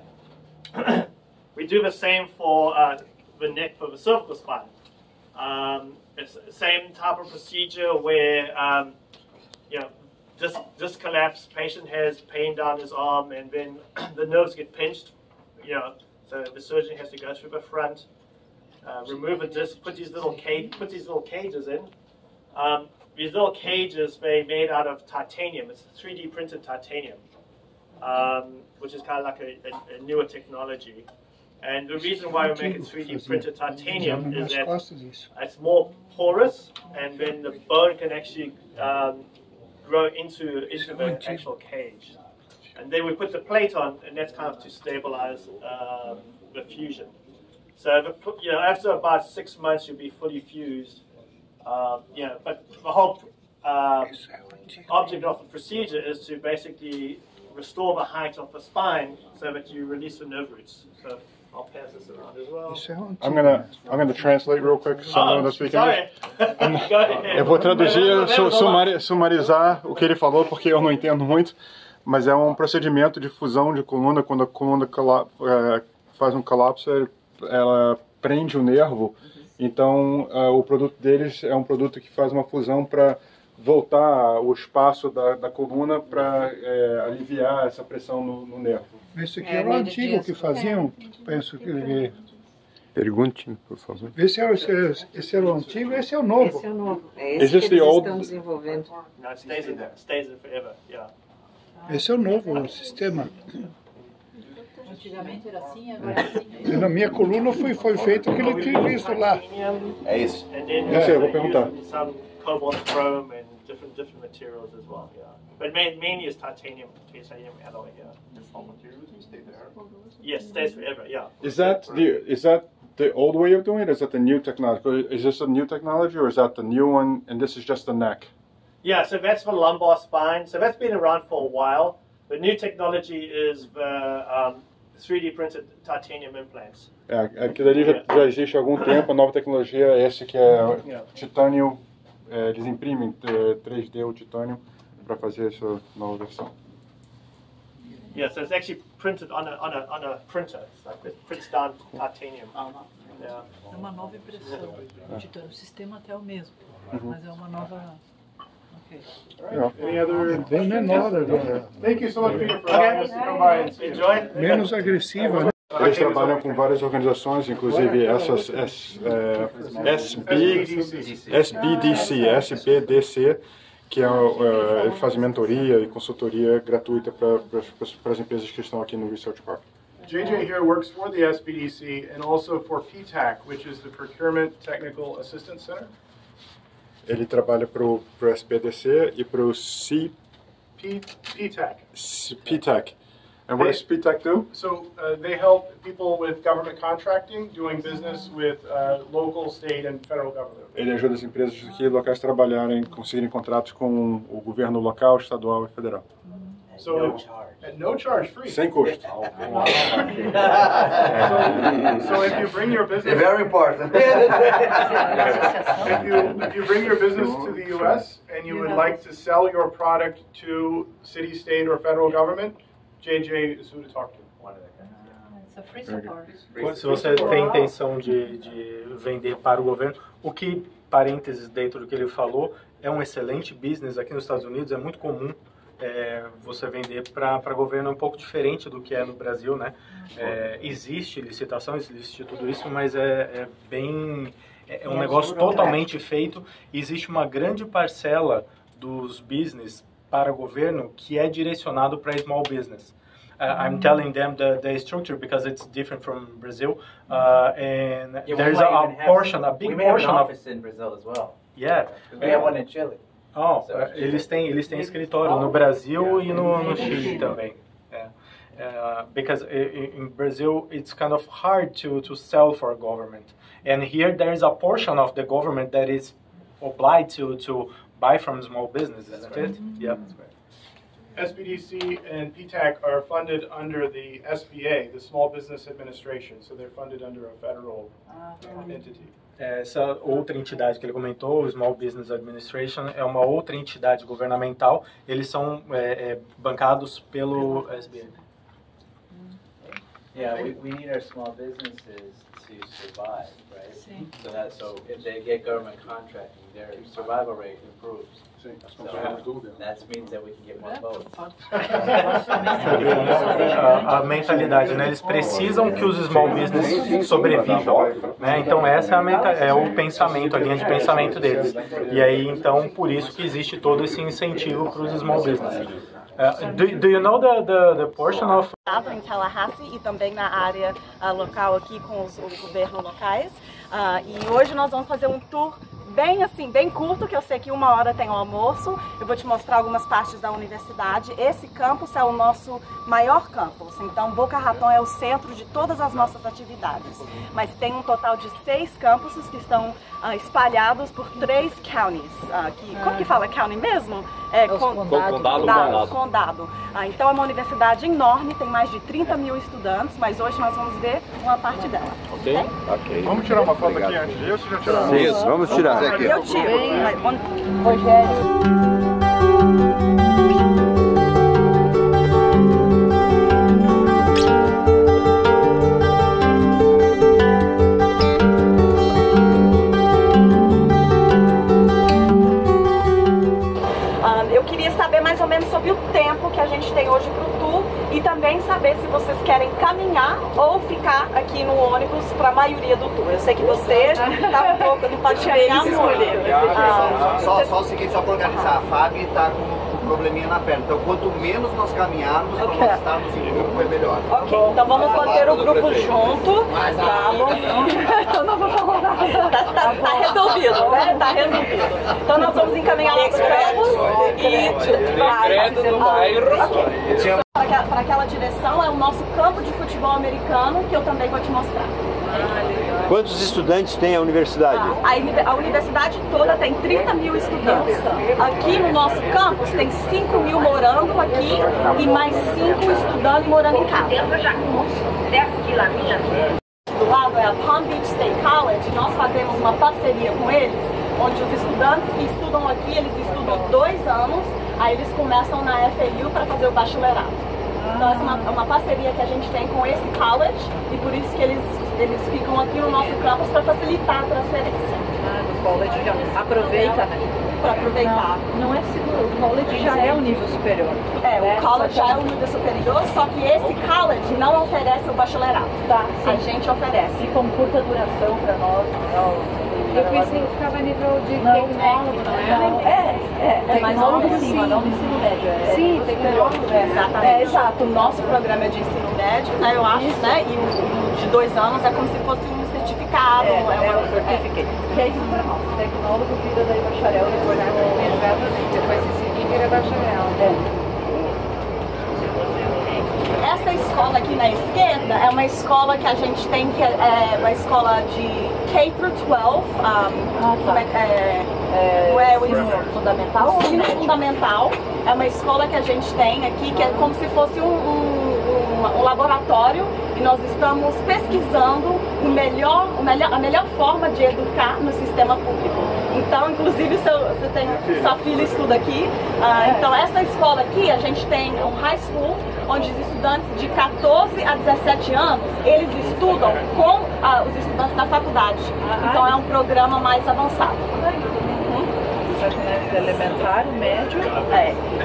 We do the same for the neck for the cervical spine. It's the same type of procedure where, disc collapse, patient has pain down his arm, and then the nerves get pinched, so the surgeon has to go through the front, remove a disc, put these little cages in. These little cages, they're made out of titanium. It's 3D printed titanium, which is kind of like a newer technology. And the reason why we make it 3D printed titanium is that it's more porous, and then the bone can actually grow into the actual cage. And then we put the plate on, and that's kind of to stabilize the fusion. So after about 6 months, you'll be fully fused. But the whole object of the procedure is to basically restore the height of the spine so that you release the nerve roots. So I'll pass this around as well. I'm gonna translate real quick. Sorry. Eu vou traduzir, sumarizar o que ele falou, porque eu não entendo muito, mas é um procedimento de fusão de coluna. Quando a coluna faz um colapso, ela prende o nervo. Então, o produto deles é um produto que faz uma fusão para voltar o espaço da coluna para aliviar essa pressão no nervo. Esse aqui era o antigo que faziam, penso que... Pergunte, por favor. Esse era o antigo, esse é o novo. Esse é o novo. É esse que eles estão desenvolvendo. No, it stays in forever, yeah. Esse é o novo o sistema. Antigamente era assim, agora é assim. Na minha coluna foi feito aquilo que eu visto lá. É isso. Eu vou perguntar. Some cobalt chrome and different materials as well, yeah. But mainly is titanium alloy, yeah. All materials stay there. Yes, stays forever, yeah. Is that the old way of doing it? Or is that the new technology? Is this a new technology, or is that the new one? And this is just the neck. Yeah, so that's the lumbar spine. So that's been around for a while. The new technology is the 3D printed titanium implants. Aquilo ali já existe há algum tempo. A nova tecnologia é esse que é titânio. Eles imprimem 3D o titânio para fazer essa nova versão. Yeah, so it's actually printed on a printer. It's like it prints down titanium. Yeah. É uma nova impressão. O titânio, o sistema até é o mesmo, mas é uma nova. Any other? Bem menor agora. Thank you so much, Peter, for allowing us to come by and enjoy. Menos agressiva, né? Eles trabalham com várias organizações, inclusive essas SBDC, que ele faz mentoria e consultoria gratuita para as empresas que estão aqui no Research Park. JJ here works for the SBDC and also for PTAC, which is the Procurement Technical Assistance Center. Ele trabalha para o SBDC e para o PTAC. PTAC. And what does PTAC do? So they help people with government contracting, doing business with local, state, and federal government. Ele ajuda as empresas aqui locais a trabalharem, conseguirem contratos com o governo local, estadual e federal. So no charge, free. Sem custo. So if you bring your business, very important. if you bring your business to the U.S. and you would like to sell your product to city, state, or federal government, JJ is who to talk to. Se você tem intenção de vender para o governo, o que, parênteses dentro do que ele falou, é um excelente business aqui nos Estados Unidos, é muito comum você vender para governo, é um pouco diferente do que é no Brasil, né? Existe licitação, existe tudo isso, mas é um negócio totalmente feito. Existe uma grande parcela dos business para governo que é direcionado para small business. I'm telling them the structure because it's different from Brazil, and there's a big portion of. We have an office in Brazil as well. Yeah, we have one in Chile. Oh, eles têm escritório no Brasil e no Chile também. Because in Brazil it's kind of hard to sell for a government, and here there is a portion of the government that is obliged to buy from small businesses, isn't it? Yeah. SBDC and PTAC are funded under the SBA, the Small Business Administration, so they're funded under a federal entity. Essa outra entidade que ele comentou, o Small Business Administration, é uma outra entidade governamental. Eles são bancados pelo SBA. Yeah, we need our small businesses to survive, right? So if they get government contracting, their survival rate improves. So that means that we can get more votes. A mentalidade, né? Eles precisam que os small business sobrevivam, né? Então essa é o pensamento, a linha de pensamento deles. E aí então por isso que existe todo esse incentivo para os small business. Do you know the portion of em Tallahassee e também na área local aqui com os governos locais. E hoje nós vamos fazer um tour bem curto, que eu sei que 1 hora tem o almoço. Eu vou te mostrar algumas partes da universidade. Esse campus é o nosso maior campus, então Boca Raton é o centro de todas as nossas atividades. Mas tem um total de 6 campuses que estão espalhados por 3 counties. Como que fala county mesmo? Condado. Então é uma universidade enorme, tem mais de 30 mil estudantes, mas hoje nós vamos ver uma parte dela. Ok. Vamos tirar uma foto aqui antes de eu, já tiramos? Isso, vamos tirar. Eu tiro. Rogério. Eu queria saber mais ou menos sobre o tempo que a gente tem hoje para o tour e também saber se vocês querem caminhar ou ficar aqui no ônibus para a maioria do tour. Eu sei que você está um pouco, não pode caminhar muito. Só o seguinte, só para organizar, a Fábio está com um probleminha na perna, então quanto menos nós caminharmos, para nós estarmos em grupo é melhor. Ok, então vamos manter o grupo junto. Tá bom? Eu não vou falar nada. Tá resolvido, né? Tá resolvido. Então nós vamos encaminhar os campos e para aquela direção é o nosso campo de futebol americano, que eu também vou te mostrar. Quantos estudantes tem a universidade? A universidade toda tem 30 mil estudantes. Aqui no nosso campus tem 5 mil morando aqui e mais 5 estudando e morando em casa. Do lado é a Palm Beach State College. Nós fazemos uma parceria com eles, onde os estudantes que estudam aqui, eles estudam 2 anos, aí eles começam na FAU para fazer o bacharelado. Então essa é uma parceria que a gente tem com esse college e por isso que eles ficam aqui no nosso campus para facilitar a transferência. O college já aproveita, né? Para aproveitar. Não é seguro, o college já é o nível superior. O college já é o nível superior, só que esse college não oferece o bacharelado. Tá, a gente oferece. E com curta duração para nós, Eu pensei que ficava a nível de tecnólogo, não é? É mais ou menos cima, não do ensino médio. Sim, tecnólogo. Exatamente. Exato. O nosso programa é de ensino médio, né, eu acho, né? E o de 2 anos é como se fosse um certificado. É um certificado. Que é isso para nós. Tecnólogo vira daí bacharel. Exatamente. Depois de seguir vira bacharel. Essa escola aqui na esquerda é uma escola que a gente tem, que é uma escola de K-12, não é o ensino fundamental? O ensino fundamental é uma escola que a gente tem aqui, que é como se fosse um laboratório, e nós estamos pesquisando a melhor forma de educar no sistema público. Então, inclusive, sua filha estuda aqui. Então, essa escola aqui, a gente tem um high school, onde os estudantes de 14 a 17 anos, eles estudam com os estudantes da faculdade. Então, é um programa mais avançado. Elementar, médio.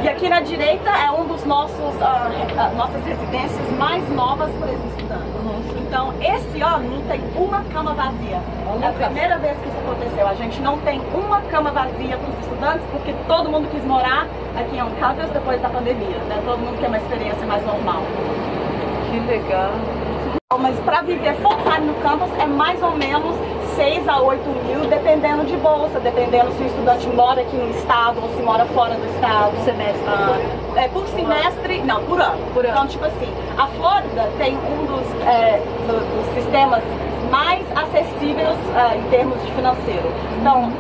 E aqui na direita é um dos nossas residências mais novas para esses estudantes. Então, esse ano não tem uma cama vazia. É a primeira vez que isso aconteceu. A gente não tem uma cama vazia para os estudantes, porque todo mundo quis morar aqui em On-Campus depois da pandemia, né? Todo mundo quer uma experiência mais normal. Que legal. Mas para viver full time no campus é mais ou menos 6 a 8 mil, dependendo de bolsa, dependendo se o estudante mora aqui no estado ou se mora fora do estado. Por semestre? Por semestre, não, por ano. Então, tipo assim, a Flórida tem um dos sistemas mais acessíveis em termos de financeiro. Então,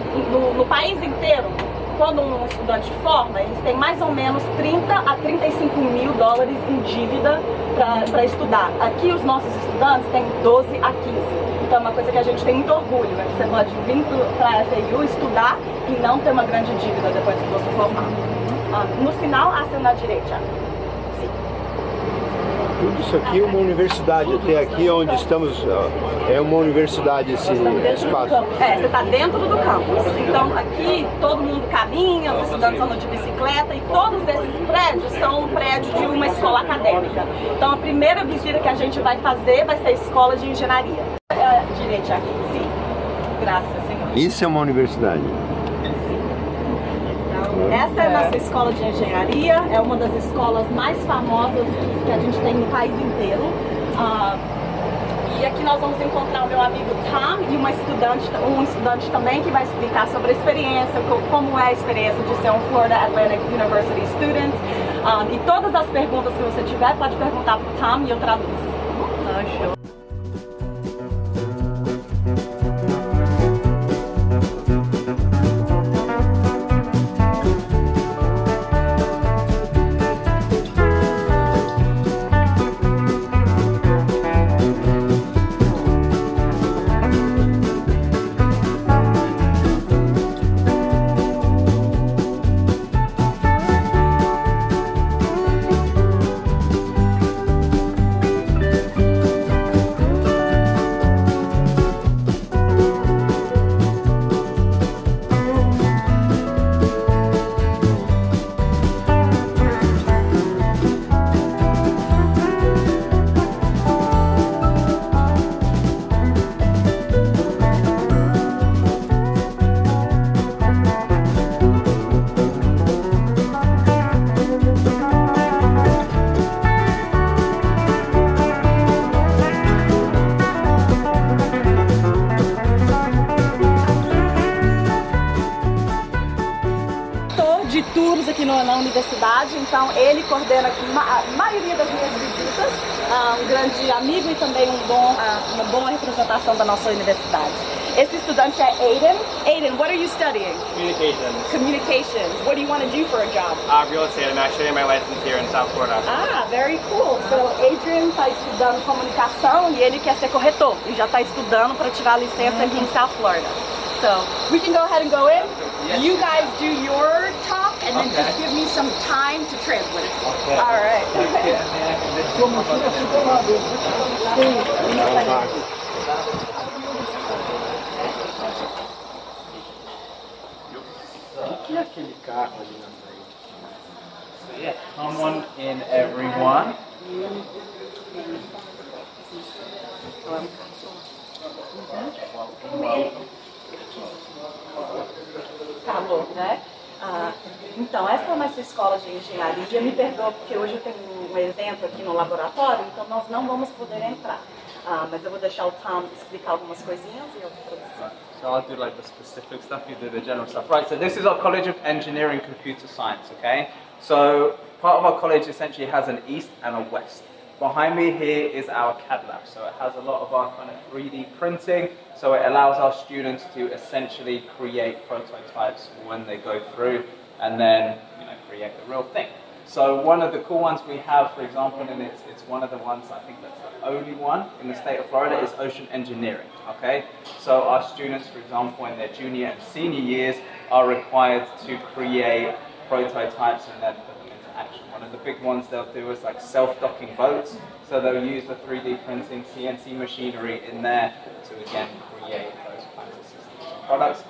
no país inteiro, quando um estudante forma, eles têm mais ou menos 30 a 35 mil dólares em dívida para estudar. Aqui os nossos estudantes têm 12 a 15. Então é uma coisa que a gente tem muito orgulho, né? Você pode vir para a FAU estudar e não ter uma grande dívida depois que você formar. No final, assim na direita. Sim. Tudo isso aqui é uma universidade, até aqui onde estamos, é uma universidade esse espaço. Você está dentro do campus. Então aqui todo mundo caminha, os estudantes andam de bicicleta e todos esses prédios são um prédio de uma escola acadêmica. Então a primeira visita que a gente vai fazer vai ser a escola de engenharia. Direito aqui, sim. Graças, Senhor. Isso é uma universidade? Essa é a nossa escola de engenharia, é uma das escolas mais famosas que a gente tem no país inteiro. E aqui nós vamos encontrar o meu amigo Tom e um estudante também que vai explicar sobre a experiência, como é a experiência de ser um Florida Atlantic University student. E todas as perguntas que você tiver, pode perguntar para o Tom e eu traduzo. Show. Na universidade, então ele coordena a maioria das minhas visitas, um grande amigo e também uma boa representação da nossa universidade. Esse estudante é Aiden. Aiden, what are you studying? Communications. Communications. What do you want to do for a job? Real estate. I'm actually getting my license here in South Florida. Very cool. So Adrian está estudando comunicação e ele quer ser corretor e já está estudando para tirar a licença aqui em South Florida. So we can go ahead and go in. Yes. You guys do your talk and then just give me some time to translate. Okay. All right. O que é aquele carro ali na frente? Someone in everyone. Welcome. Calor, né? Então, essa é a nossa escola de engenharia. Me perdoa porque hoje eu tenho um evento aqui no laboratório, então nós não vamos poder entrar. Mas eu vou deixar o Tom explicar algumas coisinhas e eu vou produzir. So I'll do like the specific stuff, you do the general stuff. Right, so this is our College of Engineering Computer Science, okay? So part of our college essentially has an east and a west. Behind me here is our CAD lab, so it has a lot of our kind of 3D printing, so it allows our students to essentially create prototypes when they go through and then, you know, create the real thing. So one of the cool ones we have, for example, and it's one of the ones, I think that's the only one in the state of Florida, is ocean engineering, okay? So our students, for example, in their junior and senior years are required to create prototypes and then put them into action. One of the big ones they'll do is like self-docking boats, so they'll use the 3D printing CNC machinery in there to again create those kinds of systems and products.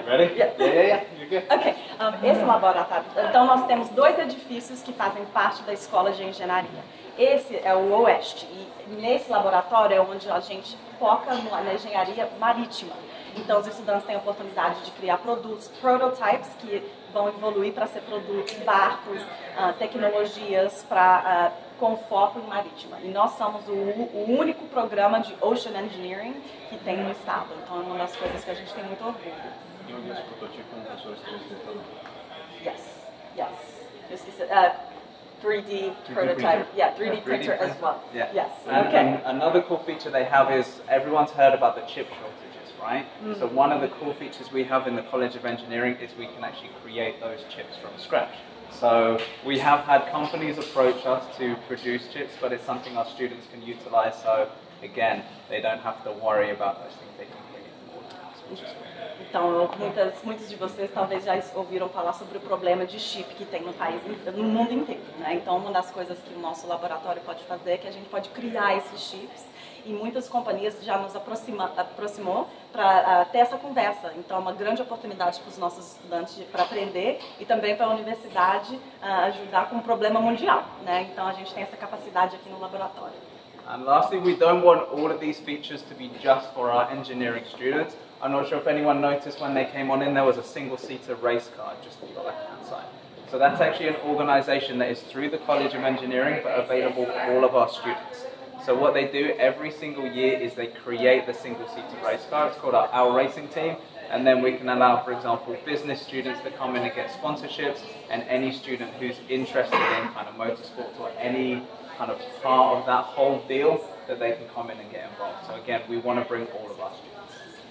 Ready? Yeah. You're good. Ok, esse laboratório, então nós temos dois edifícios que fazem parte da escola de engenharia. Esse é o Oeste, e nesse laboratório é onde a gente foca na engenharia marítima. Então os estudantes têm a oportunidade de criar produtos, prototypes, que vão evoluir para ser produtos, barcos, tecnologias com foco em marítima. E nós somos o único programa de Ocean Engineering que tem no estado. Então é uma das coisas que a gente tem muito orgulho. Yes. This is a 3D prototype. Yeah, 3D printer as well. Yeah. Yes. And another cool feature they have is everyone's heard about the chip shortages, right? So one of the cool features we have in the College of Engineering is we can actually create those chips from scratch. So we have had companies approach us to produce chips, but it's something our students can utilize. So again, they don't have to worry about those things. They can create them all in-house, which is cool. Então, muitos de vocês talvez já ouviram falar sobre o problema de chip que tem no país, no mundo inteiro, né? Então, uma das coisas que o nosso laboratório pode fazer é que a gente pode criar esses chips e muitas companhias já nos aproximou para ter essa conversa. Então, é uma grande oportunidade para os nossos estudantes para aprender e também para a universidade ajudar com um problema mundial, né? Então, a gente tem essa capacidade aqui no laboratório. And lastly, we don't want all of these features to be just for our engineering students. I'm not sure if anyone noticed when they came on in, there was a single-seater race car just on the left-hand side. So that's actually an organization that is through the College of Engineering, but available for all of our students. So what they do every single year is they create the single-seater race car. It's called our racing team. And then we can allow, for example, business students to come in and get sponsorships, and any student who's interested in kind of motorsports or any kind of part of that whole deal, that they can come in and get involved. So again, we want to bring all of our students.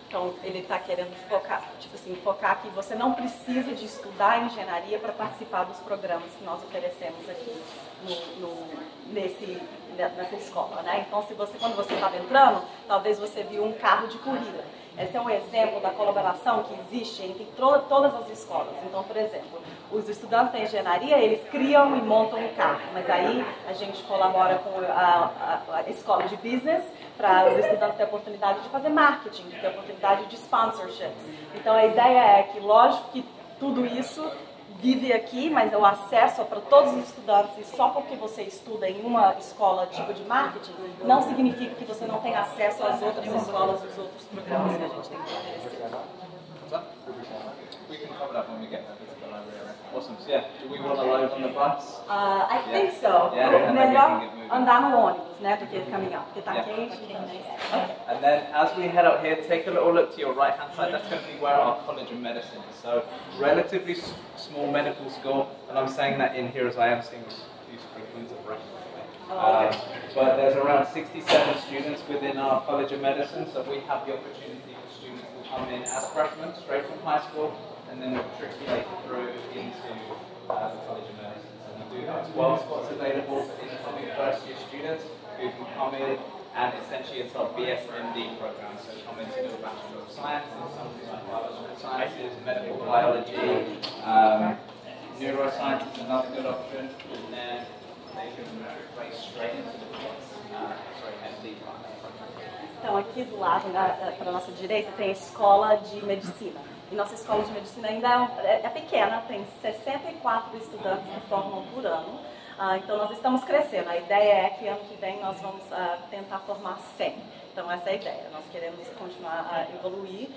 Então, ele está querendo focar que você não precisa de estudar engenharia para participar dos programas que nós oferecemos aqui nessa escola, né? Então, quando você estava entrando, talvez você viu um carro de corrida. Esse é um exemplo da colaboração que existe entre todas as escolas. Então, por exemplo, os estudantes da engenharia, eles criam e montam um carro, mas aí a gente colabora com a escola de business para os estudantes terem a oportunidade de fazer marketing, de ter a oportunidade de sponsorships. Então, a ideia é que, lógico que tudo isso vive aqui, mas o acesso é para todos os estudantes, e só porque você estuda em uma escola tipo de marketing, não significa que você não tem acesso às outras escolas e os outros programas que a gente tem que oferecer. We can cover that when we get there. Awesome. So yeah, do we want to load on the bus? I think so. Yeah, melhor andar no ônibus, né, do que caminhar, porque tá quente. Okay. And then as we head up here, take a little look to your right hand side. That's going to be where our College of Medicine is. So relatively small medical school, and I'm saying that in here as I am seeing these sprinklings of rain. But there's around 67 students within our College of Medicine, so we have the opportunity for students to come in as freshmen, straight from high school, and then matriculate through into the College of Medicine. So we do have 12 spots available for incoming first-year students who can come in, and essentially it's our BSMD program, so come in to do a Bachelor of Science in something like biological sciences, medical biology, neuroscience is another good option, and then they can matriculate straight into the MD program. Então, aqui do lado, para a nossa direita, tem a escola de medicina. E nossa escola de medicina ainda é pequena, tem 64 estudantes que formam por ano. Então, nós estamos crescendo. A ideia é que ano que vem nós vamos tentar formar 100. Então essa é a ideia, nós queremos continuar a evoluir.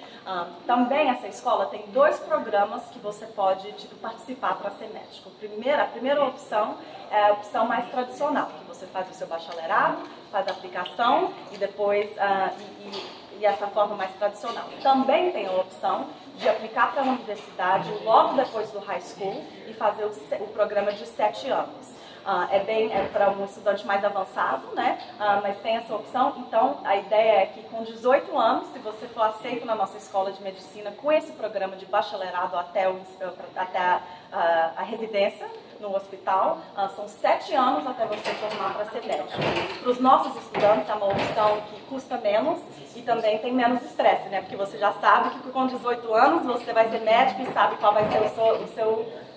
Também essa escola tem 2 programas que você pode participar para ser médico. A primeira opção é a opção mais tradicional, que você faz o seu bacharelado, faz a aplicação e depois e essa forma mais tradicional. Também tem a opção de aplicar para a universidade logo depois do high school e fazer o programa de 7 anos. É para um estudante mais avançado, né? Mas tem essa opção. Então, a ideia é que com 18 anos, se você for aceito na nossa escola de medicina com esse programa de bacharelado até a residência no hospital, são 7 anos até você formar para ser médico. Para os nossos estudantes é uma opção que custa menos e também tem menos estresse, né? Porque você já sabe que com 18 anos você vai ser médico e sabe qual vai ser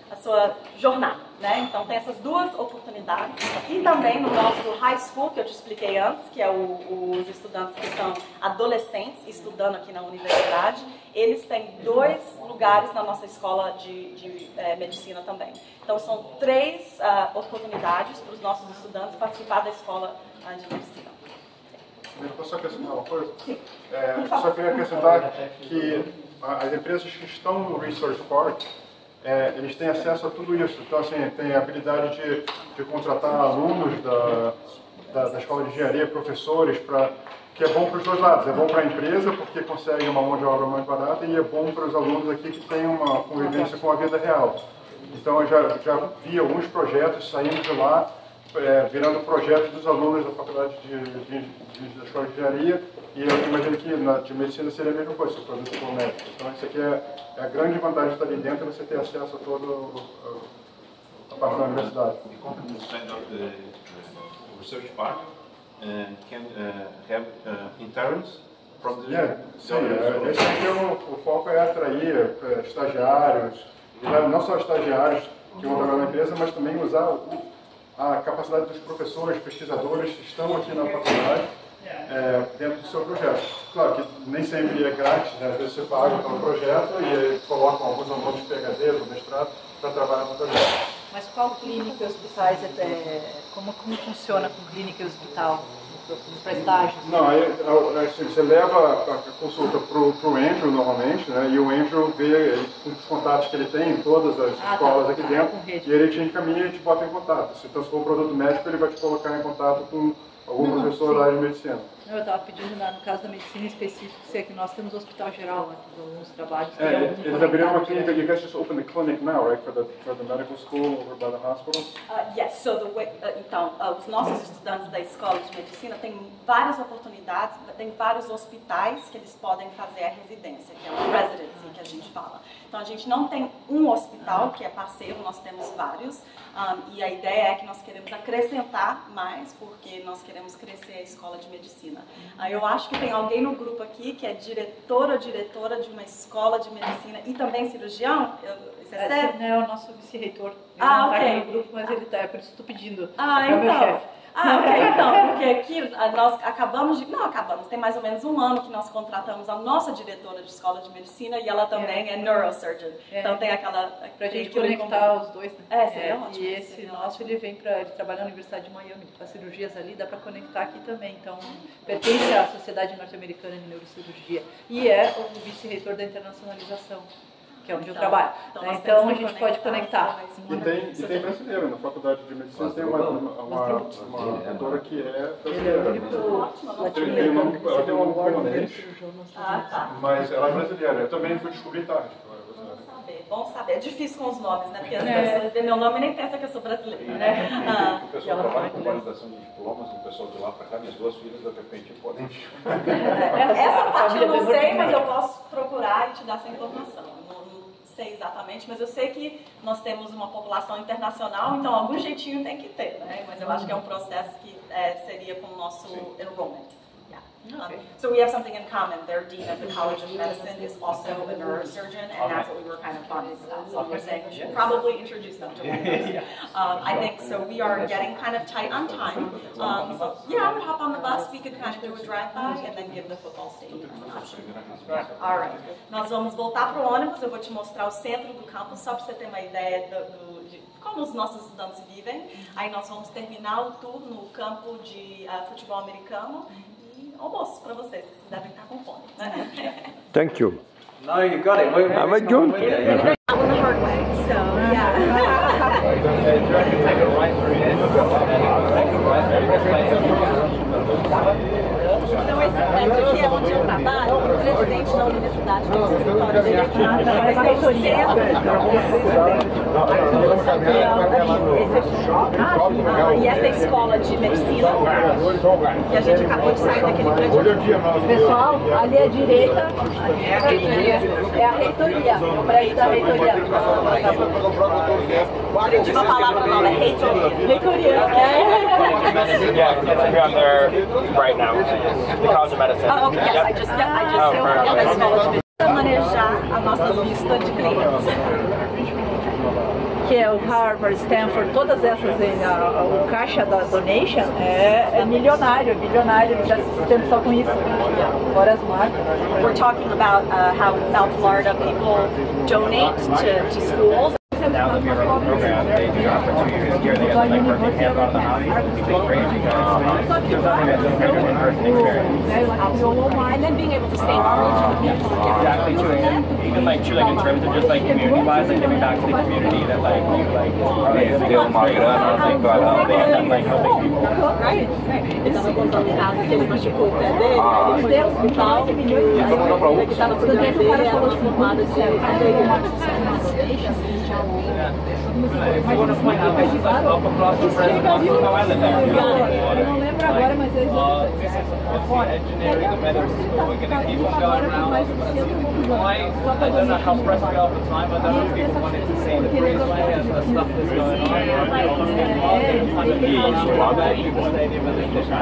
a sua jornada, né? Então tem essas 2 oportunidades. E também no nosso high school, que eu te expliquei antes, que é os estudantes que são adolescentes estudando aqui na universidade, eles têm 2 lugares na nossa escola de medicina também. Então são 3 oportunidades para os nossos estudantes participar da escola de medicina. Eu posso acrescentar uma coisa? Sim. Só queria acrescentar que as empresas que estão no Research Park, eles têm acesso a tudo isso. Então, assim, tem a habilidade de contratar alunos da escola de engenharia, professores, que é bom para os 2 lados. É bom para a empresa, porque consegue uma mão de obra mais barata, e é bom para os alunos aqui que têm uma convivência com a vida real. Então, eu já vi alguns projetos saindo de lá, virando projetos dos alunos da faculdade da escola de engenharia, e eu imagino que de medicina seria a mesma coisa, se for médico. Então, isso aqui é a grande vantagem de estar ali dentro, é você ter acesso a toda a parte da universidade. The companies kind of the research park can have interns from the sim, esse aqui o foco é atrair estagiários, não só estagiários que vão trabalhar na empresa, mas também usar a capacidade dos professores, pesquisadores que estão aqui na faculdade dentro do seu projeto. Claro que nem sempre é grátis, né? Às vezes você paga pelo projeto e colocam alguns alunos de PhD ou mestrado para trabalhar no projeto. Mas qual clínica e hospitais, como funciona com clínica e hospital? Para estágios? Não, assim, você leva a consulta para o Andrew normalmente, né? E o Andrew vê com os contatos que ele tem em todas as escolas aqui dentro, e ele te encaminha e te bota em contato. Então, se for um produto médico, ele vai te colocar em contato com algum professor da área de medicina. Eu estava pedindo, no caso da medicina em específico, se é que nós temos o hospital geral, né, alguns trabalhos. Eles abriram uma clínica. You guys just opened the clinic now, right, for the medical school over by the hospital? Yes, so então, os nossos estudantes da escola de medicina têm várias oportunidades, tem vários hospitais que eles podem fazer a residência, que é uma residency que a gente fala. Então a gente não tem um hospital que é parceiro, nós temos vários, e a ideia é que nós queremos acrescentar mais, porque nós queremos crescer a escola de medicina. Eu acho que tem alguém no grupo aqui que é diretora de uma escola de medicina e também cirurgião. É o nosso vice-reitor. Ele não está aqui no grupo, mas ele está, por isso estou pedindo para o meu chefe. Então, porque aqui nós tem mais ou menos 1 ano que nós contratamos a nossa diretora de escola de medicina e ela também é neurosurgeon. Então tem aquela... Para a gente conectar os dois, né? Seria ótimo. E esse nosso, ele trabalha na Universidade de Miami, faz cirurgias ali, dá para conectar aqui também. Então, pertence à Sociedade Norte-Americana de Neurocirurgia e é o vice-reitor da internacionalização, que é onde eu trabalho. Então a gente pode conectar. E tem brasileiro na faculdade de medicina, tem uma doutora que é brasileira. Ela tem um nome polonês, mas ela é brasileira. Eu também fui descobrir tarde. Bom saber. É difícil com os nomes, né? Porque as pessoas veem meu nome e nem pensam que eu sou brasileira, né? O pessoal trabalha com validação de diplomas, o pessoal de lá para cá, minhas 2 filhas, de repente, podem... Essa parte eu não sei, mas eu posso procurar e te dar essa informação. Sei exatamente, mas eu sei que nós temos uma população internacional, então algum jeitinho tem que ter, né? Mas eu acho que é um processo que seria com o nosso enrollment. Okay. So we have something in common. Their dean of the College of Medicine is also a neurosurgeon, and that's what we were kind of talking about. So we're saying we should probably introduce them to one another. I think so. We are getting kind of tight on time. So yeah, I would hop on the bus. We could kind of do a drive-by and then give the football stadium an option. All right. Nós vamos voltar para o ônibus. Eu vou te mostrar o centro do campus, só para você ter uma ideia de como os nossos estudantes vivem. Aí nós vamos terminar o tour no campo de futebol americano. almoço para vocês, vocês devem estar com fome, né? Thank you. No, you got it. Wait, I'm a John. The hard way, so yeah. Então esse prédio aqui é onde eu trabalho, o presidente da universidade, que é o escritório dele aqui, vai ser o centro. E essa é a escola de medicina, e a gente acabou de sair daquele prédio. Pessoal, ali à direita é a reitoria, o prédio da reitoria. A última palavra nova é reitoria. Reitoria, Yeah, we're there right now. The College of Medicine. Oh, okay, yes, I just na escola de medicina manejar a nossa lista de clientes. Que é o Harvard, Stanford, todas essas, o caixa da donation é milionário, já se sustenta só com isso, fora as marcas. We're talking about how in South Florida people donate to schools. Now that we are on the program, they do offer 2 years here. They get like working hands on the hobby, which is great because there's nothing that's a better in-person experience. And then being able to stay in college. Exactly true. And even like true, like in terms of just like community-wise, like giving back to the community that like you like deu uma grana, like got out there and like helping people. Right. Ele estava contando em casa que ele machucou o pé dele, ele foi ao hospital, ele estava com o pé dele, ela foi formada de If you want to point out, this is like up across the Presidential Island there. Eu não lembro agora, mas eles This is engineering, the medical school. We're going to keep on going around. I don't know how pressed we are for time. I don't know if people wanted to see the breezeway and the stuff that's going on.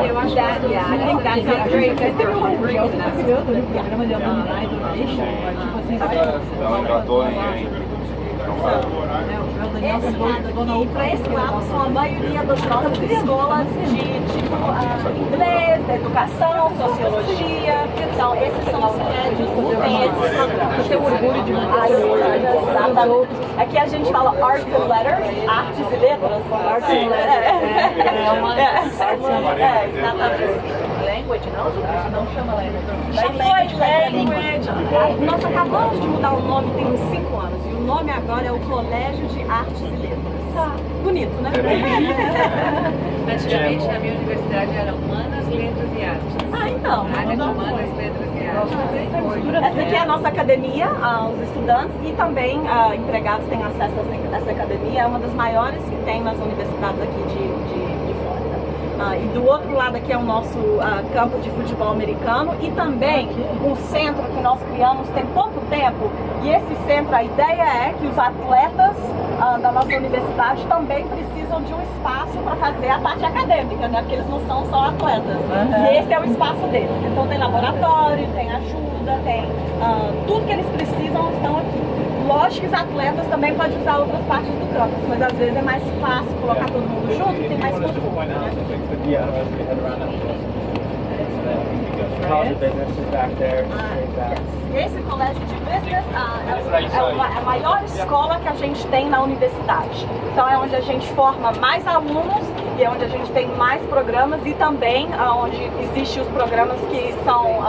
Eu acho que I think that's great because they're hungry. Para esse lado são a maioria das nossas escolas de tipo inglês, educação, sociologia. Então esses são os prédios que tem esses programas. Eu tenho orgulho de uma exatamente. Aqui a gente fala Arts and Letters, artes e letras. Arts and Letters. Exatamente. Language, não? Não chama language. Já foi language. Nós acabamos de mudar o nome tem uns 5 anos. E o nome agora é o Colégio de Artes e Letras. Bonito, né? Antigamente na minha universidade era Humanas, Letras e Artes. Ah, então. Área de Humanas, Letras e Artes. Essa aqui é a nossa academia, os estudantes e também empregados têm acesso a essa academia. É uma das maiores que tem nas universidades aqui de Flórida. E do outro lado aqui é o nosso campo de futebol americano e também um centro que nós criamos tem pouco tempo. E esse centro, a ideia é que os atletas da nossa universidade também precisam de um espaço para fazer a parte acadêmica, né? Porque eles não são só atletas. E esse é o espaço deles. Então tem laboratório, tem ajuda, tem tudo que eles precisam estão aqui. Lógico que os atletas também podem usar outras partes do campus, mas às vezes é mais fácil colocar todo mundo junto e tem mais conforto. Esse colégio de business é a maior escola que a gente tem na universidade. Então é onde a gente forma mais alunos e é onde a gente tem mais programas e também onde existem os programas que são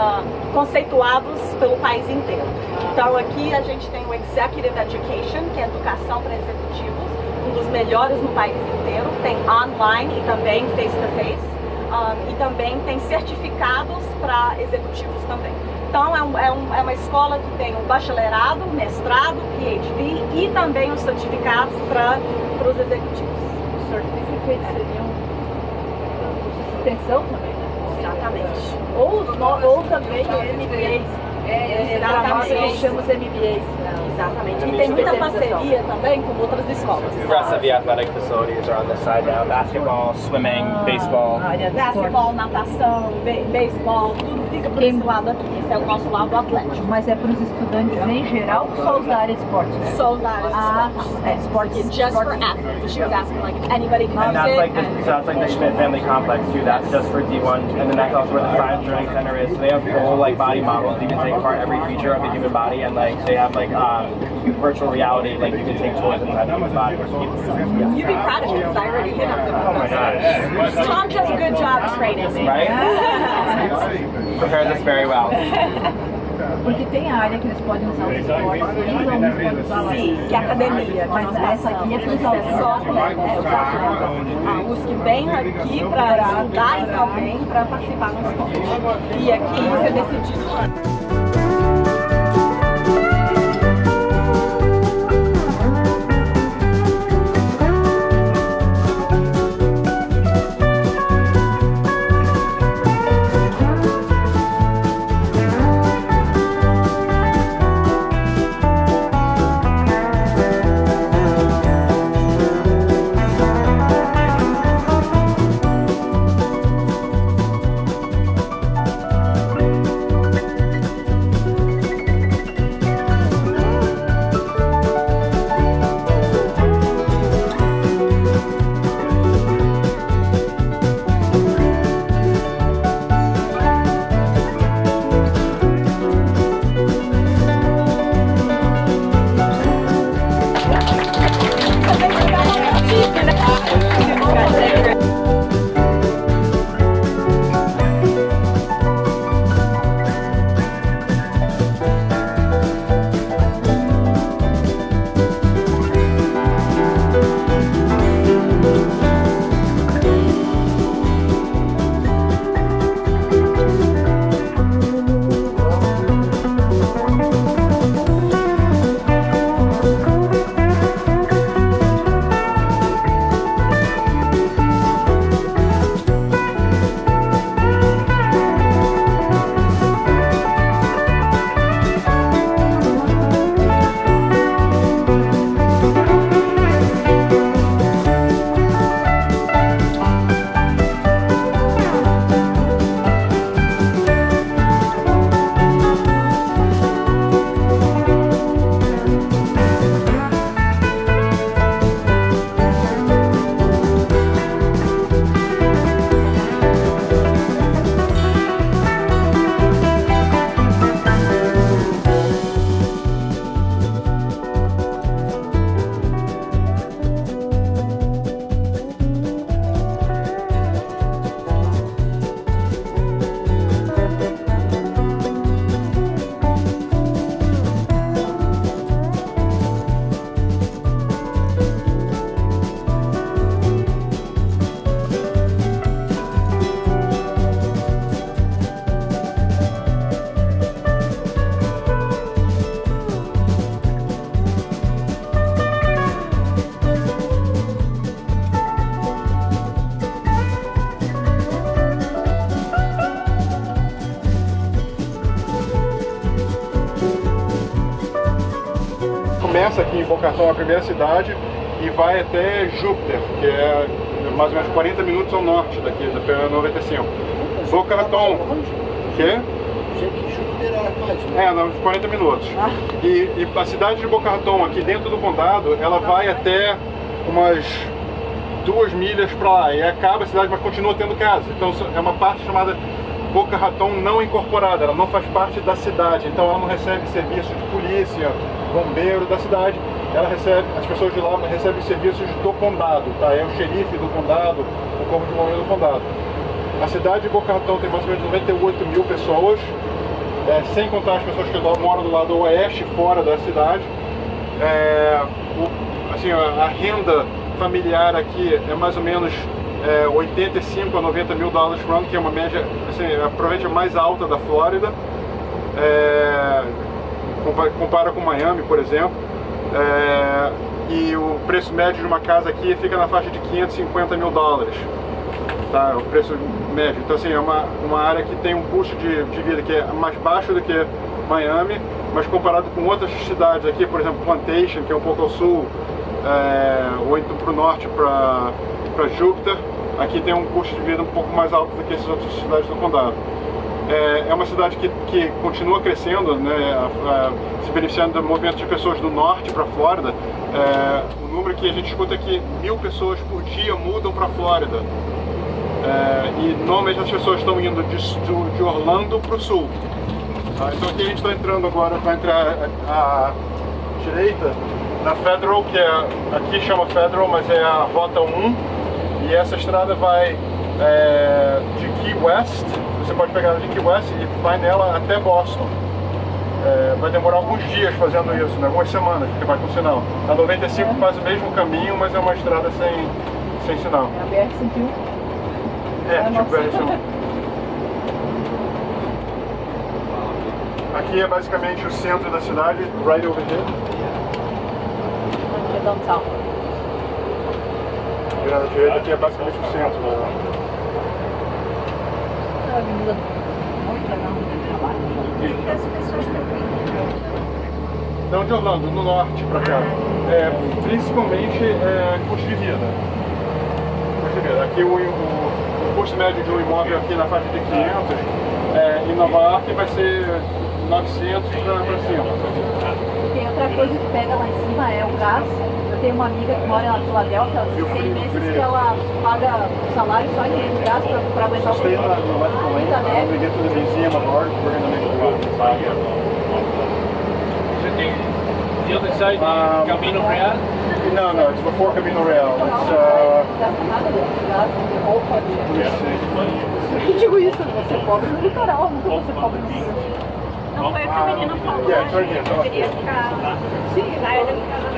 conceituados pelo país inteiro. Então aqui a gente tem o Executive Education, que é educação para executivos, um dos melhores no país inteiro. Tem online e também face-to-face. E também tem certificados para executivos também. Então é uma escola que tem um bacharelado, mestrado, PhD e também os certificados para os executivos. Os certificados seriam extensão também, né? Exatamente. Ou também MBAs. Exatamente. Nós chamamos MBAs. Exatamente. E tem muita parceria também com outras escolas. The rest of the athletic facilities are on this side now. Basketball, swimming, baseball. Basketball, natação, beisebol, tudo fica por esse lado aqui. Esse é o nosso lado atlético. Mas é para os estudantes em geral ou só os da área de esporte? Só os da área de esporte. Just for athletes. She was asking like if anybody can And that's like the Schmidt Family Complex too. That's just for D1, and then that's also where the Science Learning Center is. So they have full like body models. You can take apart every feature of the human body, and like they have like virtual reality, like you can take tours inside the body. You'd be proud of me because I already hit on Oh my gosh. Tom does a good job training me. Right? Prepares us very well. Porque tem a área que eles podem usar os esportes, e alunos podem usar lá. Sim, que é a academia. Mas essa aqui é só a USC vem aqui para estudar e também para participar no esporte. E aqui você decidiu. Começa aqui em Boca Raton, a primeira cidade, e vai até Júpiter, que é mais ou menos 40 minutos ao norte daqui, da PA-95. Boca Raton, que é? Uns 40 minutos. E a cidade de Boca Raton, aqui dentro do condado, ela vai até umas 2 milhas para lá, e acaba a cidade, mas continua tendo casa. Então é uma parte chamada Boca Raton não incorporada, ela não faz parte da cidade, então ela não recebe serviço de polícia, bombeiro da cidade, ela recebe, as pessoas de lá recebem serviços do condado, tá? É o xerife do condado, o corpo de bombeiro do condado. A cidade de Boca Raton tem mais ou menos 98 mil pessoas, sem contar as pessoas que moram do lado oeste, fora da cidade. Assim, a renda familiar aqui é mais ou menos 85 a 90 mil dólares por ano, que é uma média, assim, provavelmente a mais alta da Flórida. Compara com Miami, por exemplo. E o preço médio de uma casa aqui fica na faixa de 550 mil dólares. Tá? O preço médio. Então, assim, é uma área que tem um custo de vida que é mais baixo do que Miami, mas comparado com outras cidades aqui, por exemplo, Plantation, que é um pouco ao sul, ou então para o norte, para Júpiter, aqui tem um custo de vida um pouco mais alto do que essas outras cidades do condado. É uma cidade que continua crescendo, né, se beneficiando do movimento de pessoas do norte para a Flórida. O número que a gente escuta é que 1000 pessoas por dia mudam para a Flórida. E normalmente as pessoas estão indo de Orlando para o sul. Então aqui a gente está entrando agora, vai entrar a direita, na Federal, que é, aqui chama Federal, mas é a Rota 1, e essa estrada vai de Key West, você pode pegar ela de Key West e vai nela até Boston. Vai demorar alguns dias fazendo isso, né? Algumas semanas, porque vai com sinal. A 95 faz o mesmo caminho, mas é uma estrada sem sinal. É a BR-101? Tipo BR-101. Aqui é basicamente o centro da cidade, right over here. Aqui é downtown. Virando à direita, aqui é basicamente o centro. É uma avenida muito legal. E as pessoas também. Não, de Orlando, no norte pra cá. Principalmente custo de vida. Aqui o custo médio de um imóvel aqui na faixa de 500, em Nova York vai ser 900 pra cima. Tem outra coisa que pega lá em cima, é o gás. Eu tenho uma amiga que mora na Filadélfia, tem meses que ela paga o salário só em gás pra aguentar o frio. Muita neve. The other side, Camino Real? No, it's before Camino Real. Eu digo isso, você é pobre no litoral, nunca você é pobre no sul. Não foi o que a menina falou, Yeah, eu queria ficar... Sim, lá ele ficava...